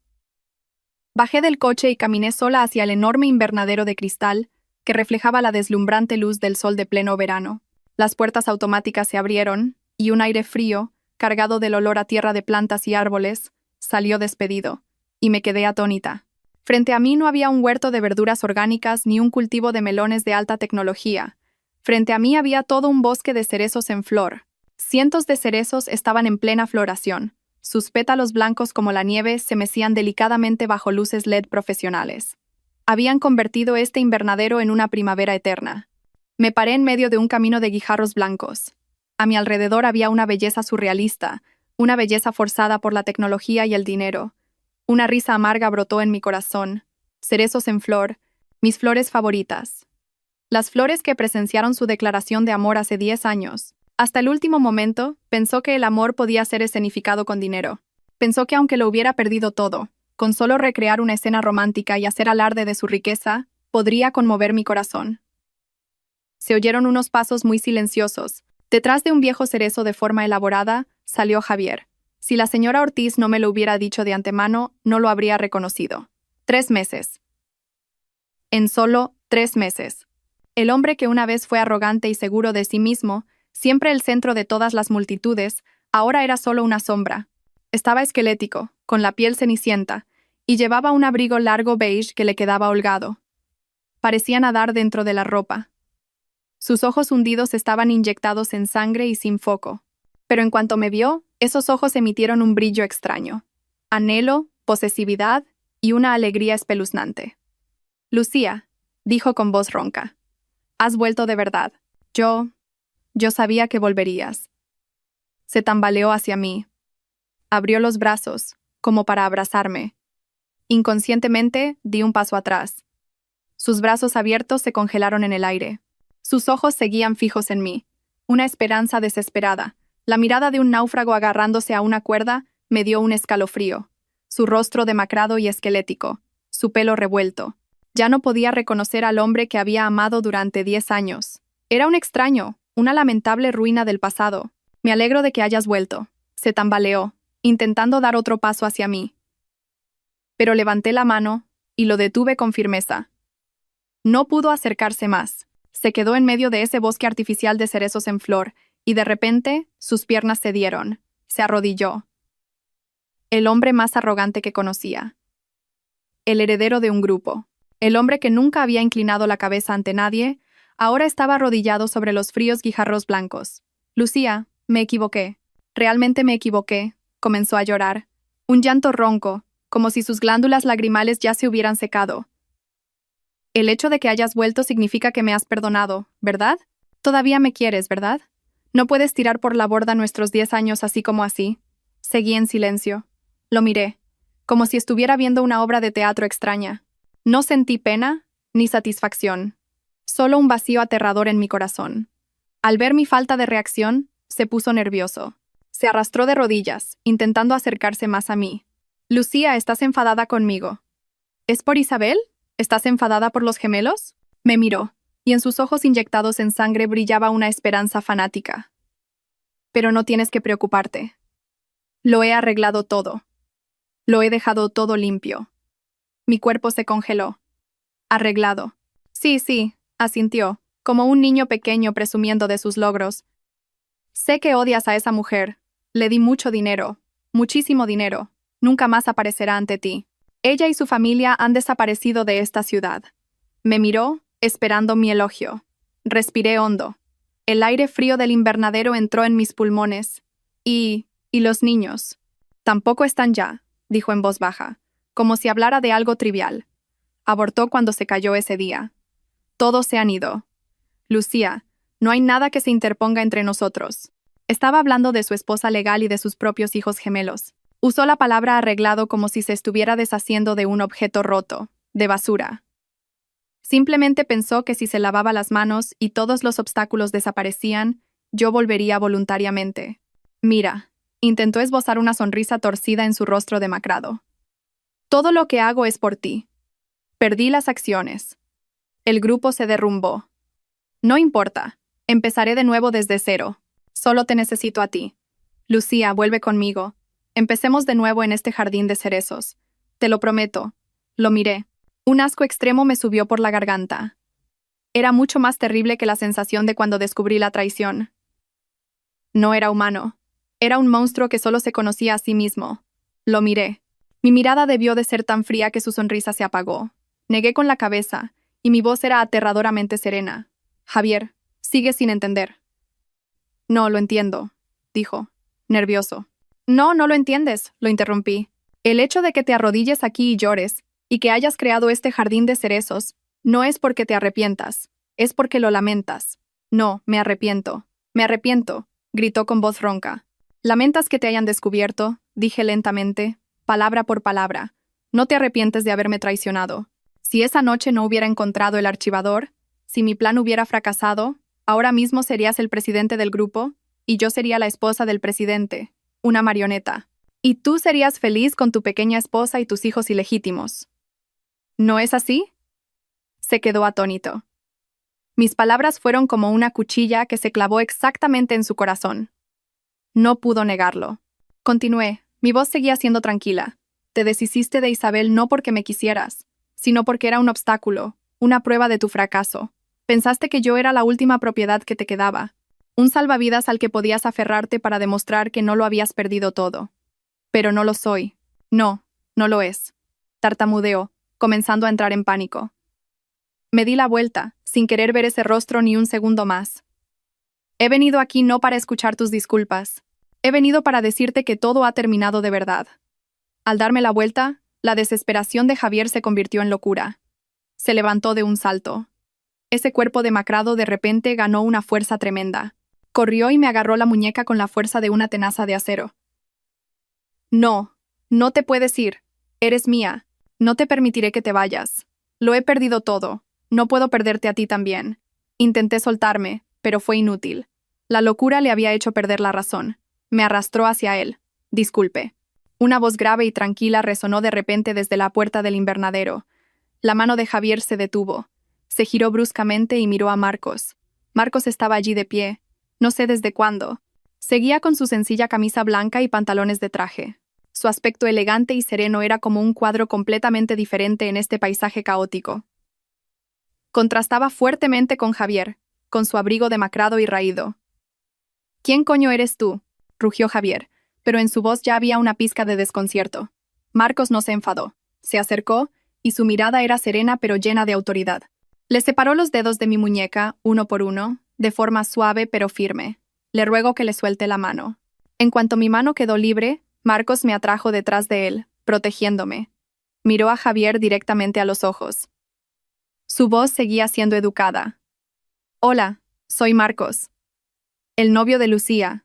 A: Bajé del coche y caminé sola hacia el enorme invernadero de cristal que reflejaba la deslumbrante luz del sol de pleno verano. Las puertas automáticas se abrieron, y un aire frío, cargado del olor a tierra de plantas y árboles, salió despedido, y me quedé atónita. Frente a mí no había un huerto de verduras orgánicas ni un cultivo de melones de alta tecnología. Frente a mí había todo un bosque de cerezos en flor. Cientos de cerezos estaban en plena floración. Sus pétalos blancos como la nieve se mecían delicadamente bajo luces LED profesionales. Habían convertido este invernadero en una primavera eterna. Me paré en medio de un camino de guijarros blancos. A mi alrededor había una belleza surrealista, una belleza forzada por la tecnología y el dinero. Una risa amarga brotó en mi corazón. Cerezos en flor, mis flores favoritas. Las flores que presenciaron su declaración de amor hace 10 años. Hasta el último momento, pensó que el amor podía ser escenificado con dinero. Pensó que aunque lo hubiera perdido todo, con solo recrear una escena romántica y hacer alarde de su riqueza, podría conmover mi corazón. Se oyeron unos pasos muy silenciosos. Detrás de un viejo cerezo de forma elaborada, salió Javier. Si la señora Ortiz no me lo hubiera dicho de antemano, no lo habría reconocido. 3 meses. En solo 3 meses. El hombre que una vez fue arrogante y seguro de sí mismo, siempre el centro de todas las multitudes, ahora era solo una sombra. Estaba esquelético, con la piel cenicienta, y llevaba un abrigo largo beige que le quedaba holgado. Parecía nadar dentro de la ropa. Sus ojos hundidos estaban inyectados en sangre y sin foco. Pero en cuanto me vio, esos ojos emitieron un brillo extraño. Anhelo, posesividad y una alegría espeluznante. Lucía, dijo con voz ronca. Has vuelto de verdad. Yo sabía que volverías. Se tambaleó hacia mí. Abrió los brazos, como para abrazarme. Inconscientemente, di un paso atrás. Sus brazos abiertos se congelaron en el aire. Sus ojos seguían fijos en mí. Una esperanza desesperada. La mirada de un náufrago agarrándose a una cuerda me dio un escalofrío. Su rostro demacrado y esquelético. Su pelo revuelto. Ya no podía reconocer al hombre que había amado durante 10 años. Era un extraño, una lamentable ruina del pasado. Me alegro de que hayas vuelto. Se tambaleó, intentando dar otro paso hacia mí. Pero levanté la mano y lo detuve con firmeza. No pudo acercarse más. Se quedó en medio de ese bosque artificial de cerezos en flor, y de repente sus piernas cedieron. Se arrodilló. El hombre más arrogante que conocía. El heredero de un grupo. El hombre que nunca había inclinado la cabeza ante nadie, ahora estaba arrodillado sobre los fríos guijarros blancos. Lucía, me equivoqué. Realmente me equivoqué. Comenzó a llorar. Un llanto ronco, como si sus glándulas lagrimales ya se hubieran secado. El hecho de que hayas vuelto significa que me has perdonado, ¿verdad? Todavía me quieres, ¿verdad? No puedes tirar por la borda nuestros 10 años así como así. Seguí en silencio. Lo miré, como si estuviera viendo una obra de teatro extraña. No sentí pena ni satisfacción. Solo un vacío aterrador en mi corazón. Al ver mi falta de reacción, se puso nervioso. Se arrastró de rodillas, intentando acercarse más a mí. Lucía, ¿estás enfadada conmigo? ¿Es por Isabel? ¿Estás enfadada por los gemelos? Me miró, y en sus ojos inyectados en sangre brillaba una esperanza fanática. Pero no tienes que preocuparte. Lo he arreglado todo. Lo he dejado todo limpio. Mi cuerpo se congeló. Arreglado. Sí, asintió, como un niño pequeño presumiendo de sus logros. Sé que odias a esa mujer. Le di mucho dinero, muchísimo dinero. Nunca más aparecerá ante ti. Ella y su familia han desaparecido de esta ciudad. Me miró, esperando mi elogio. Respiré hondo. El aire frío del invernadero entró en mis pulmones. ¿Y los niños? Tampoco están ya, dijo en voz baja, como si hablara de algo trivial. Abortó cuando se cayó ese día. Todos se han ido. Lucía, no hay nada que se interponga entre nosotros. Estaba hablando de su esposa legal y de sus propios hijos gemelos. Usó la palabra arreglado como si se estuviera deshaciendo de un objeto roto, de basura. Simplemente pensó que si se lavaba las manos y todos los obstáculos desaparecían, yo volvería voluntariamente. Mira, intentó esbozar una sonrisa torcida en su rostro demacrado. Todo lo que hago es por ti. Perdí las acciones. El grupo se derrumbó. No importa, empezaré de nuevo desde cero. Solo te necesito a ti. Lucía, vuelve conmigo. Empecemos de nuevo en este jardín de cerezos. Te lo prometo. Lo miré. Un asco extremo me subió por la garganta. Era mucho más terrible que la sensación de cuando descubrí la traición. No era humano. Era un monstruo que solo se conocía a sí mismo. Lo miré. Mi mirada debió de ser tan fría que su sonrisa se apagó. Negué con la cabeza, y mi voz era aterradoramente serena. Javier, sigues sin entender. No, lo entiendo, dijo, nervioso. No, no lo entiendes, lo interrumpí. El hecho de que te arrodilles aquí y llores, y que hayas creado este jardín de cerezos, no es porque te arrepientas, es porque lo lamentas. No, me arrepiento, gritó con voz ronca. Lamentas que te hayan descubierto, dije lentamente, palabra por palabra. No te arrepientes de haberme traicionado. Si esa noche no hubiera encontrado el archivador, si mi plan hubiera fracasado, ahora mismo serías el presidente del grupo, y yo sería la esposa del presidente, una marioneta. Y tú serías feliz con tu pequeña esposa y tus hijos ilegítimos. ¿No es así? Se quedó atónito. Mis palabras fueron como una cuchilla que se clavó exactamente en su corazón. No pudo negarlo. Continué, mi voz seguía siendo tranquila. Te deshiciste de Isabel no porque me quisieras, sino porque era un obstáculo, una prueba de tu fracaso. Pensaste que yo era la última propiedad que te quedaba, un salvavidas al que podías aferrarte para demostrar que no lo habías perdido todo. Pero no lo soy. No, no lo es. Tartamudeó, comenzando a entrar en pánico. Me di la vuelta, sin querer ver ese rostro ni un segundo más. He venido aquí no para escuchar tus disculpas. He venido para decirte que todo ha terminado de verdad. Al darme la vuelta, la desesperación de Javier se convirtió en locura. Se levantó de un salto. Ese cuerpo demacrado de repente ganó una fuerza tremenda. Corrió y me agarró la muñeca con la fuerza de una tenaza de acero. No, no te puedes ir. Eres mía. No te permitiré que te vayas. Lo he perdido todo. No puedo perderte a ti también. Intenté soltarme, pero fue inútil. La locura le había hecho perder la razón. Me arrastró hacia él. Disculpe. Una voz grave y tranquila resonó de repente desde la puerta del invernadero. La mano de Javier se detuvo. Se giró bruscamente y miró a Marcos. Marcos estaba allí de pie. No sé desde cuándo. Seguía con su sencilla camisa blanca y pantalones de traje. Su aspecto elegante y sereno era como un cuadro completamente diferente en este paisaje caótico. Contrastaba fuertemente con Javier, con su abrigo demacrado y raído. ¿Quién coño eres tú?, rugió Javier, pero en su voz ya había una pizca de desconcierto. Marcos no se enfadó. Se acercó, y su mirada era serena pero llena de autoridad. Le separó los dedos de mi muñeca, uno por uno, de forma suave pero firme. Le ruego que le suelte la mano. En cuanto mi mano quedó libre, Marcos me atrajo detrás de él, protegiéndome. Miró a Javier directamente a los ojos. Su voz seguía siendo educada. Hola, soy Marcos. El novio de Lucía.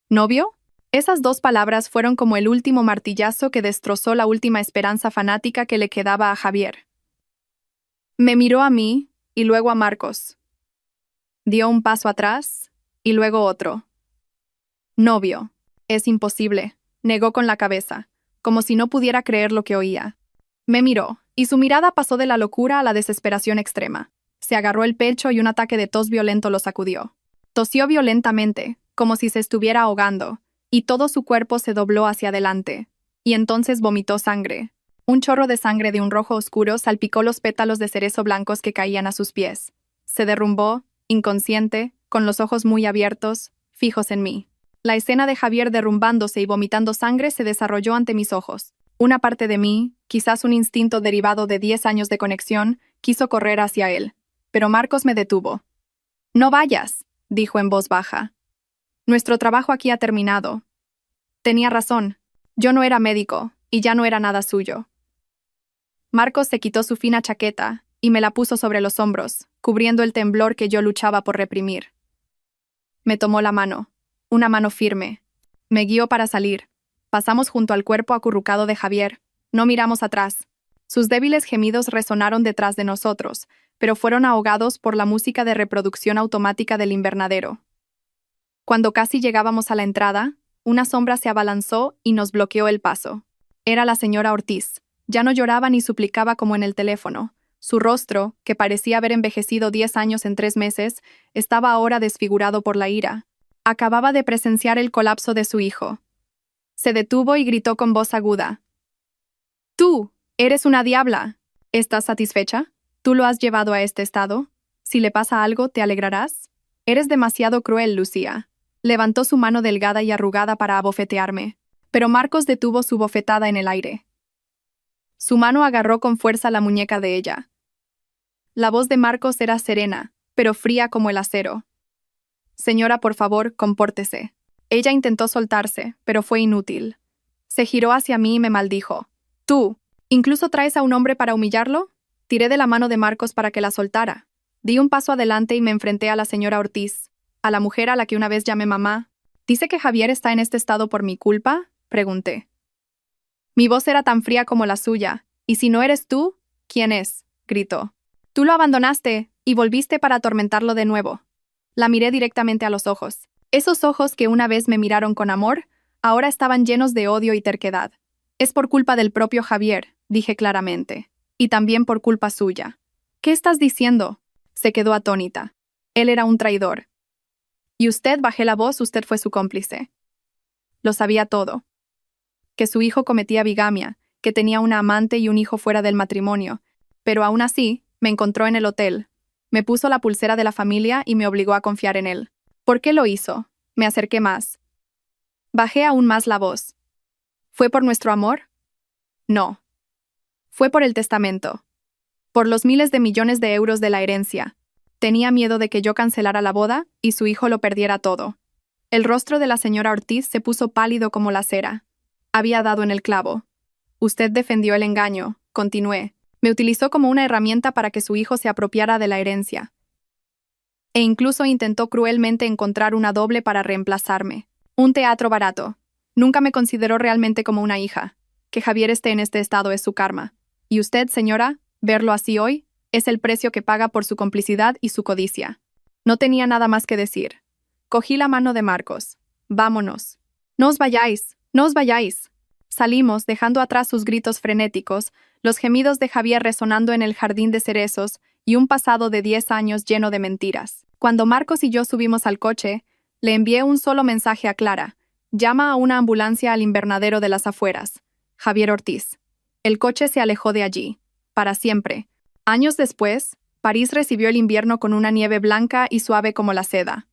A: ¿Novio? Esas dos palabras fueron como el último martillazo que destrozó la última esperanza fanática que le quedaba a Javier. Me miró a mí, y luego a Marcos. Dio un paso atrás, y luego otro. Novio. Es imposible, negó con la cabeza, como si no pudiera creer lo que oía. Me miró, y su mirada pasó de la locura a la desesperación extrema. Se agarró el pecho y un ataque de tos violento lo sacudió. Tosió violentamente, como si se estuviera ahogando, y todo su cuerpo se dobló hacia adelante. Y entonces vomitó sangre. Un chorro de sangre de un rojo oscuro salpicó los pétalos de cerezo blancos que caían a sus pies. Se derrumbó, inconsciente, con los ojos muy abiertos, fijos en mí. La escena de Javier derrumbándose y vomitando sangre se desarrolló ante mis ojos. Una parte de mí, quizás un instinto derivado de 10 años de conexión, quiso correr hacia él. Pero Marcos me detuvo. «No vayas», dijo en voz baja. «Nuestro trabajo aquí ha terminado». Tenía razón. Yo no era médico, y ya no era nada suyo. Marcos se quitó su fina chaqueta, y me la puso sobre los hombros, cubriendo el temblor que yo luchaba por reprimir. Me tomó la mano. Una mano firme. Me guió para salir. Pasamos junto al cuerpo acurrucado de Javier. No miramos atrás. Sus débiles gemidos resonaron detrás de nosotros, pero fueron ahogados por la música de reproducción automática del invernadero. Cuando casi llegábamos a la entrada, una sombra se abalanzó y nos bloqueó el paso. Era la señora Ortiz. Ya no lloraba ni suplicaba como en el teléfono. Su rostro, que parecía haber envejecido 10 años en 3 meses, estaba ahora desfigurado por la ira. Acababa de presenciar el colapso de su hijo. Se detuvo y gritó con voz aguda. «Tú, eres una diabla. ¿Estás satisfecha? ¿Tú lo has llevado a este estado? Si le pasa algo, ¿te alegrarás? Eres demasiado cruel, Lucía». Levantó su mano delgada y arrugada para abofetearme, pero Marcos detuvo su bofetada en el aire. Su mano agarró con fuerza la muñeca de ella. La voz de Marcos era serena, pero fría como el acero. «Señora, por favor, compórtese». Ella intentó soltarse, pero fue inútil. Se giró hacia mí y me maldijo. «¿Tú, incluso traes a un hombre para humillarlo?» Tiré de la mano de Marcos para que la soltara. Di un paso adelante y me enfrenté a la señora Ortiz, a la mujer a la que una vez llamé mamá. «¿Dice que Javier está en este estado por mi culpa?», pregunté. Mi voz era tan fría como la suya. «¿Y si no eres tú, quién es?», gritó. «Tú lo abandonaste y volviste para atormentarlo de nuevo». La miré directamente a los ojos. Esos ojos que una vez me miraron con amor, ahora estaban llenos de odio y terquedad. «Es por culpa del propio Javier», dije claramente. «Y también por culpa suya». «¿Qué estás diciendo?». Se quedó atónita. Él era un traidor. Y usted, bajé la voz, usted fue su cómplice. Lo sabía todo. Que su hijo cometía bigamia, que tenía una amante y un hijo fuera del matrimonio, pero aún así, me encontró en el hotel. Me puso la pulsera de la familia y me obligó a confiar en él. ¿Por qué lo hizo? Me acerqué más. Bajé aún más la voz. ¿Fue por nuestro amor? No. Fue por el testamento. Por los miles de millones de euros de la herencia. Tenía miedo de que yo cancelara la boda y su hijo lo perdiera todo. El rostro de la señora Ortiz se puso pálido como la cera. Había dado en el clavo. Usted defendió el engaño, continué. Me utilizó como una herramienta para que su hijo se apropiara de la herencia. E incluso intentó cruelmente encontrar una doble para reemplazarme. Un teatro barato. Nunca me consideró realmente como una hija. Que Javier esté en este estado es su karma. Y usted, señora, verlo así hoy, es el precio que paga por su complicidad y su codicia. No tenía nada más que decir. Cogí la mano de Marcos. Vámonos. No os vayáis, no os vayáis. Salimos, dejando atrás sus gritos frenéticos, los gemidos de Javier resonando en el jardín de cerezos y un pasado de 10 años lleno de mentiras. Cuando Marcos y yo subimos al coche, le envié un solo mensaje a Clara. Llama a una ambulancia al invernadero de las afueras. Javier Ortiz. El coche se alejó de allí. Para siempre. Años después, París recibió el invierno con una nieve blanca y suave como la seda.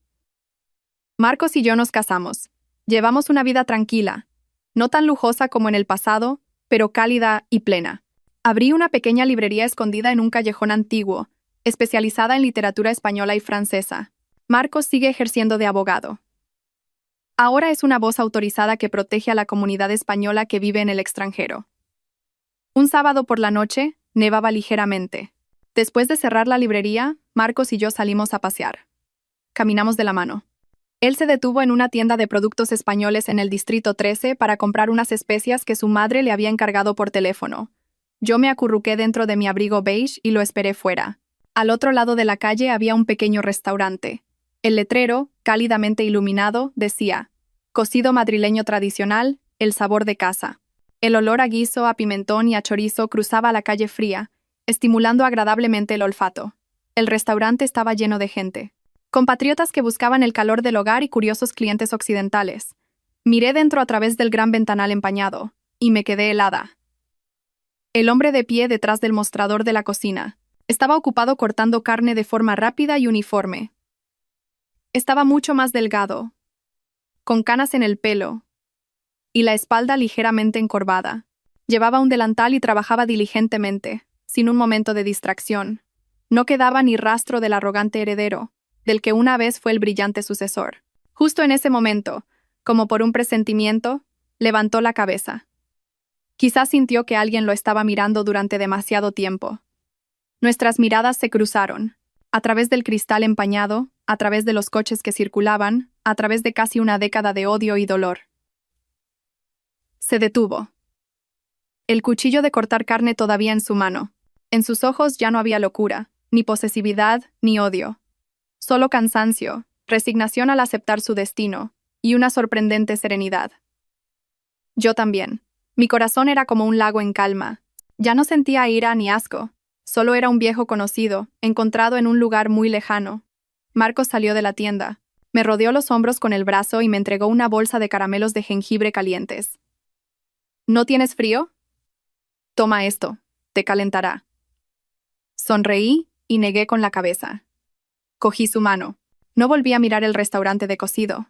A: Marcos y yo nos casamos. Llevamos una vida tranquila. No tan lujosa como en el pasado, pero cálida y plena. Abrí una pequeña librería escondida en un callejón antiguo, especializada en literatura española y francesa. Marcos sigue ejerciendo de abogado. Ahora es una voz autorizada que protege a la comunidad española que vive en el extranjero. Un sábado por la noche, nevaba ligeramente. Después de cerrar la librería, Marcos y yo salimos a pasear. Caminamos de la mano. Él se detuvo en una tienda de productos españoles en el Distrito 13 para comprar unas especias que su madre le había encargado por teléfono. Yo me acurruqué dentro de mi abrigo beige y lo esperé fuera. Al otro lado de la calle había un pequeño restaurante. El letrero, cálidamente iluminado, decía: cocido madrileño tradicional, el sabor de casa. El olor a guiso, a pimentón y a chorizo cruzaba la calle fría, estimulando agradablemente el olfato. El restaurante estaba lleno de gente. Compatriotas que buscaban el calor del hogar y curiosos clientes occidentales. Miré dentro a través del gran ventanal empañado, y me quedé helada. El hombre de pie detrás del mostrador de la cocina estaba ocupado cortando carne de forma rápida y uniforme. Estaba mucho más delgado, con canas en el pelo, y la espalda ligeramente encorvada. Llevaba un delantal y trabajaba diligentemente, sin un momento de distracción. No quedaba ni rastro del arrogante heredero, del que una vez fue el brillante sucesor. Justo en ese momento, como por un presentimiento, levantó la cabeza. Quizás sintió que alguien lo estaba mirando durante demasiado tiempo. Nuestras miradas se cruzaron, a través del cristal empañado, a través de los coches que circulaban, a través de casi una década de odio y dolor. Se detuvo. El cuchillo de cortar carne todavía en su mano. En sus ojos ya no había locura, ni posesividad, ni odio. Solo cansancio, resignación al aceptar su destino, y una sorprendente serenidad. Yo también. Mi corazón era como un lago en calma. Ya no sentía ira ni asco. Solo era un viejo conocido, encontrado en un lugar muy lejano. Marcos salió de la tienda. Me rodeó los hombros con el brazo y me entregó una bolsa de caramelos de jengibre calientes. ¿No tienes frío? Toma esto, te calentará. Sonreí y negué con la cabeza. Cogí su mano. No volví a mirar el restaurante de cocido.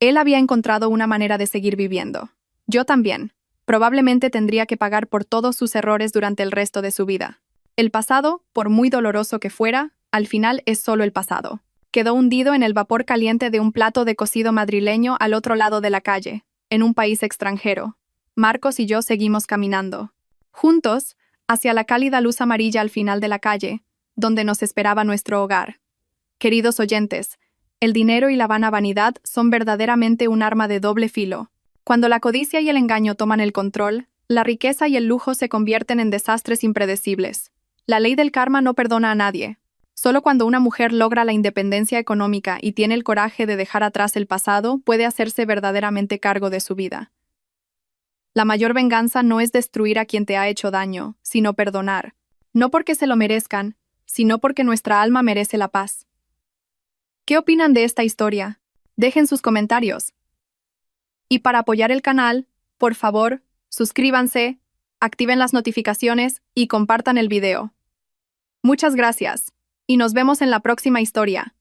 A: Él había encontrado una manera de seguir viviendo. Yo también. Probablemente tendría que pagar por todos sus errores durante el resto de su vida. El pasado, por muy doloroso que fuera, al final es solo el pasado. Quedó hundido en el vapor caliente de un plato de cocido madrileño al otro lado de la calle, en un país extranjero. Marcos y yo seguimos caminando. Juntos, hacia la cálida luz amarilla al final de la calle, donde nos esperaba nuestro hogar. Queridos oyentes, el dinero y la vana vanidad son verdaderamente un arma de doble filo. Cuando la codicia y el engaño toman el control, la riqueza y el lujo se convierten en desastres impredecibles. La ley del karma no perdona a nadie. Solo cuando una mujer logra la independencia económica y tiene el coraje de dejar atrás el pasado, puede hacerse verdaderamente cargo de su vida. La mayor venganza no es destruir a quien te ha hecho daño, sino perdonar. No porque se lo merezcan, sino porque nuestra alma merece la paz. ¿Qué opinan de esta historia? Dejen sus comentarios. Y para apoyar el canal, por favor, suscríbanse, activen las notificaciones y compartan el video. Muchas gracias, y nos vemos en la próxima historia.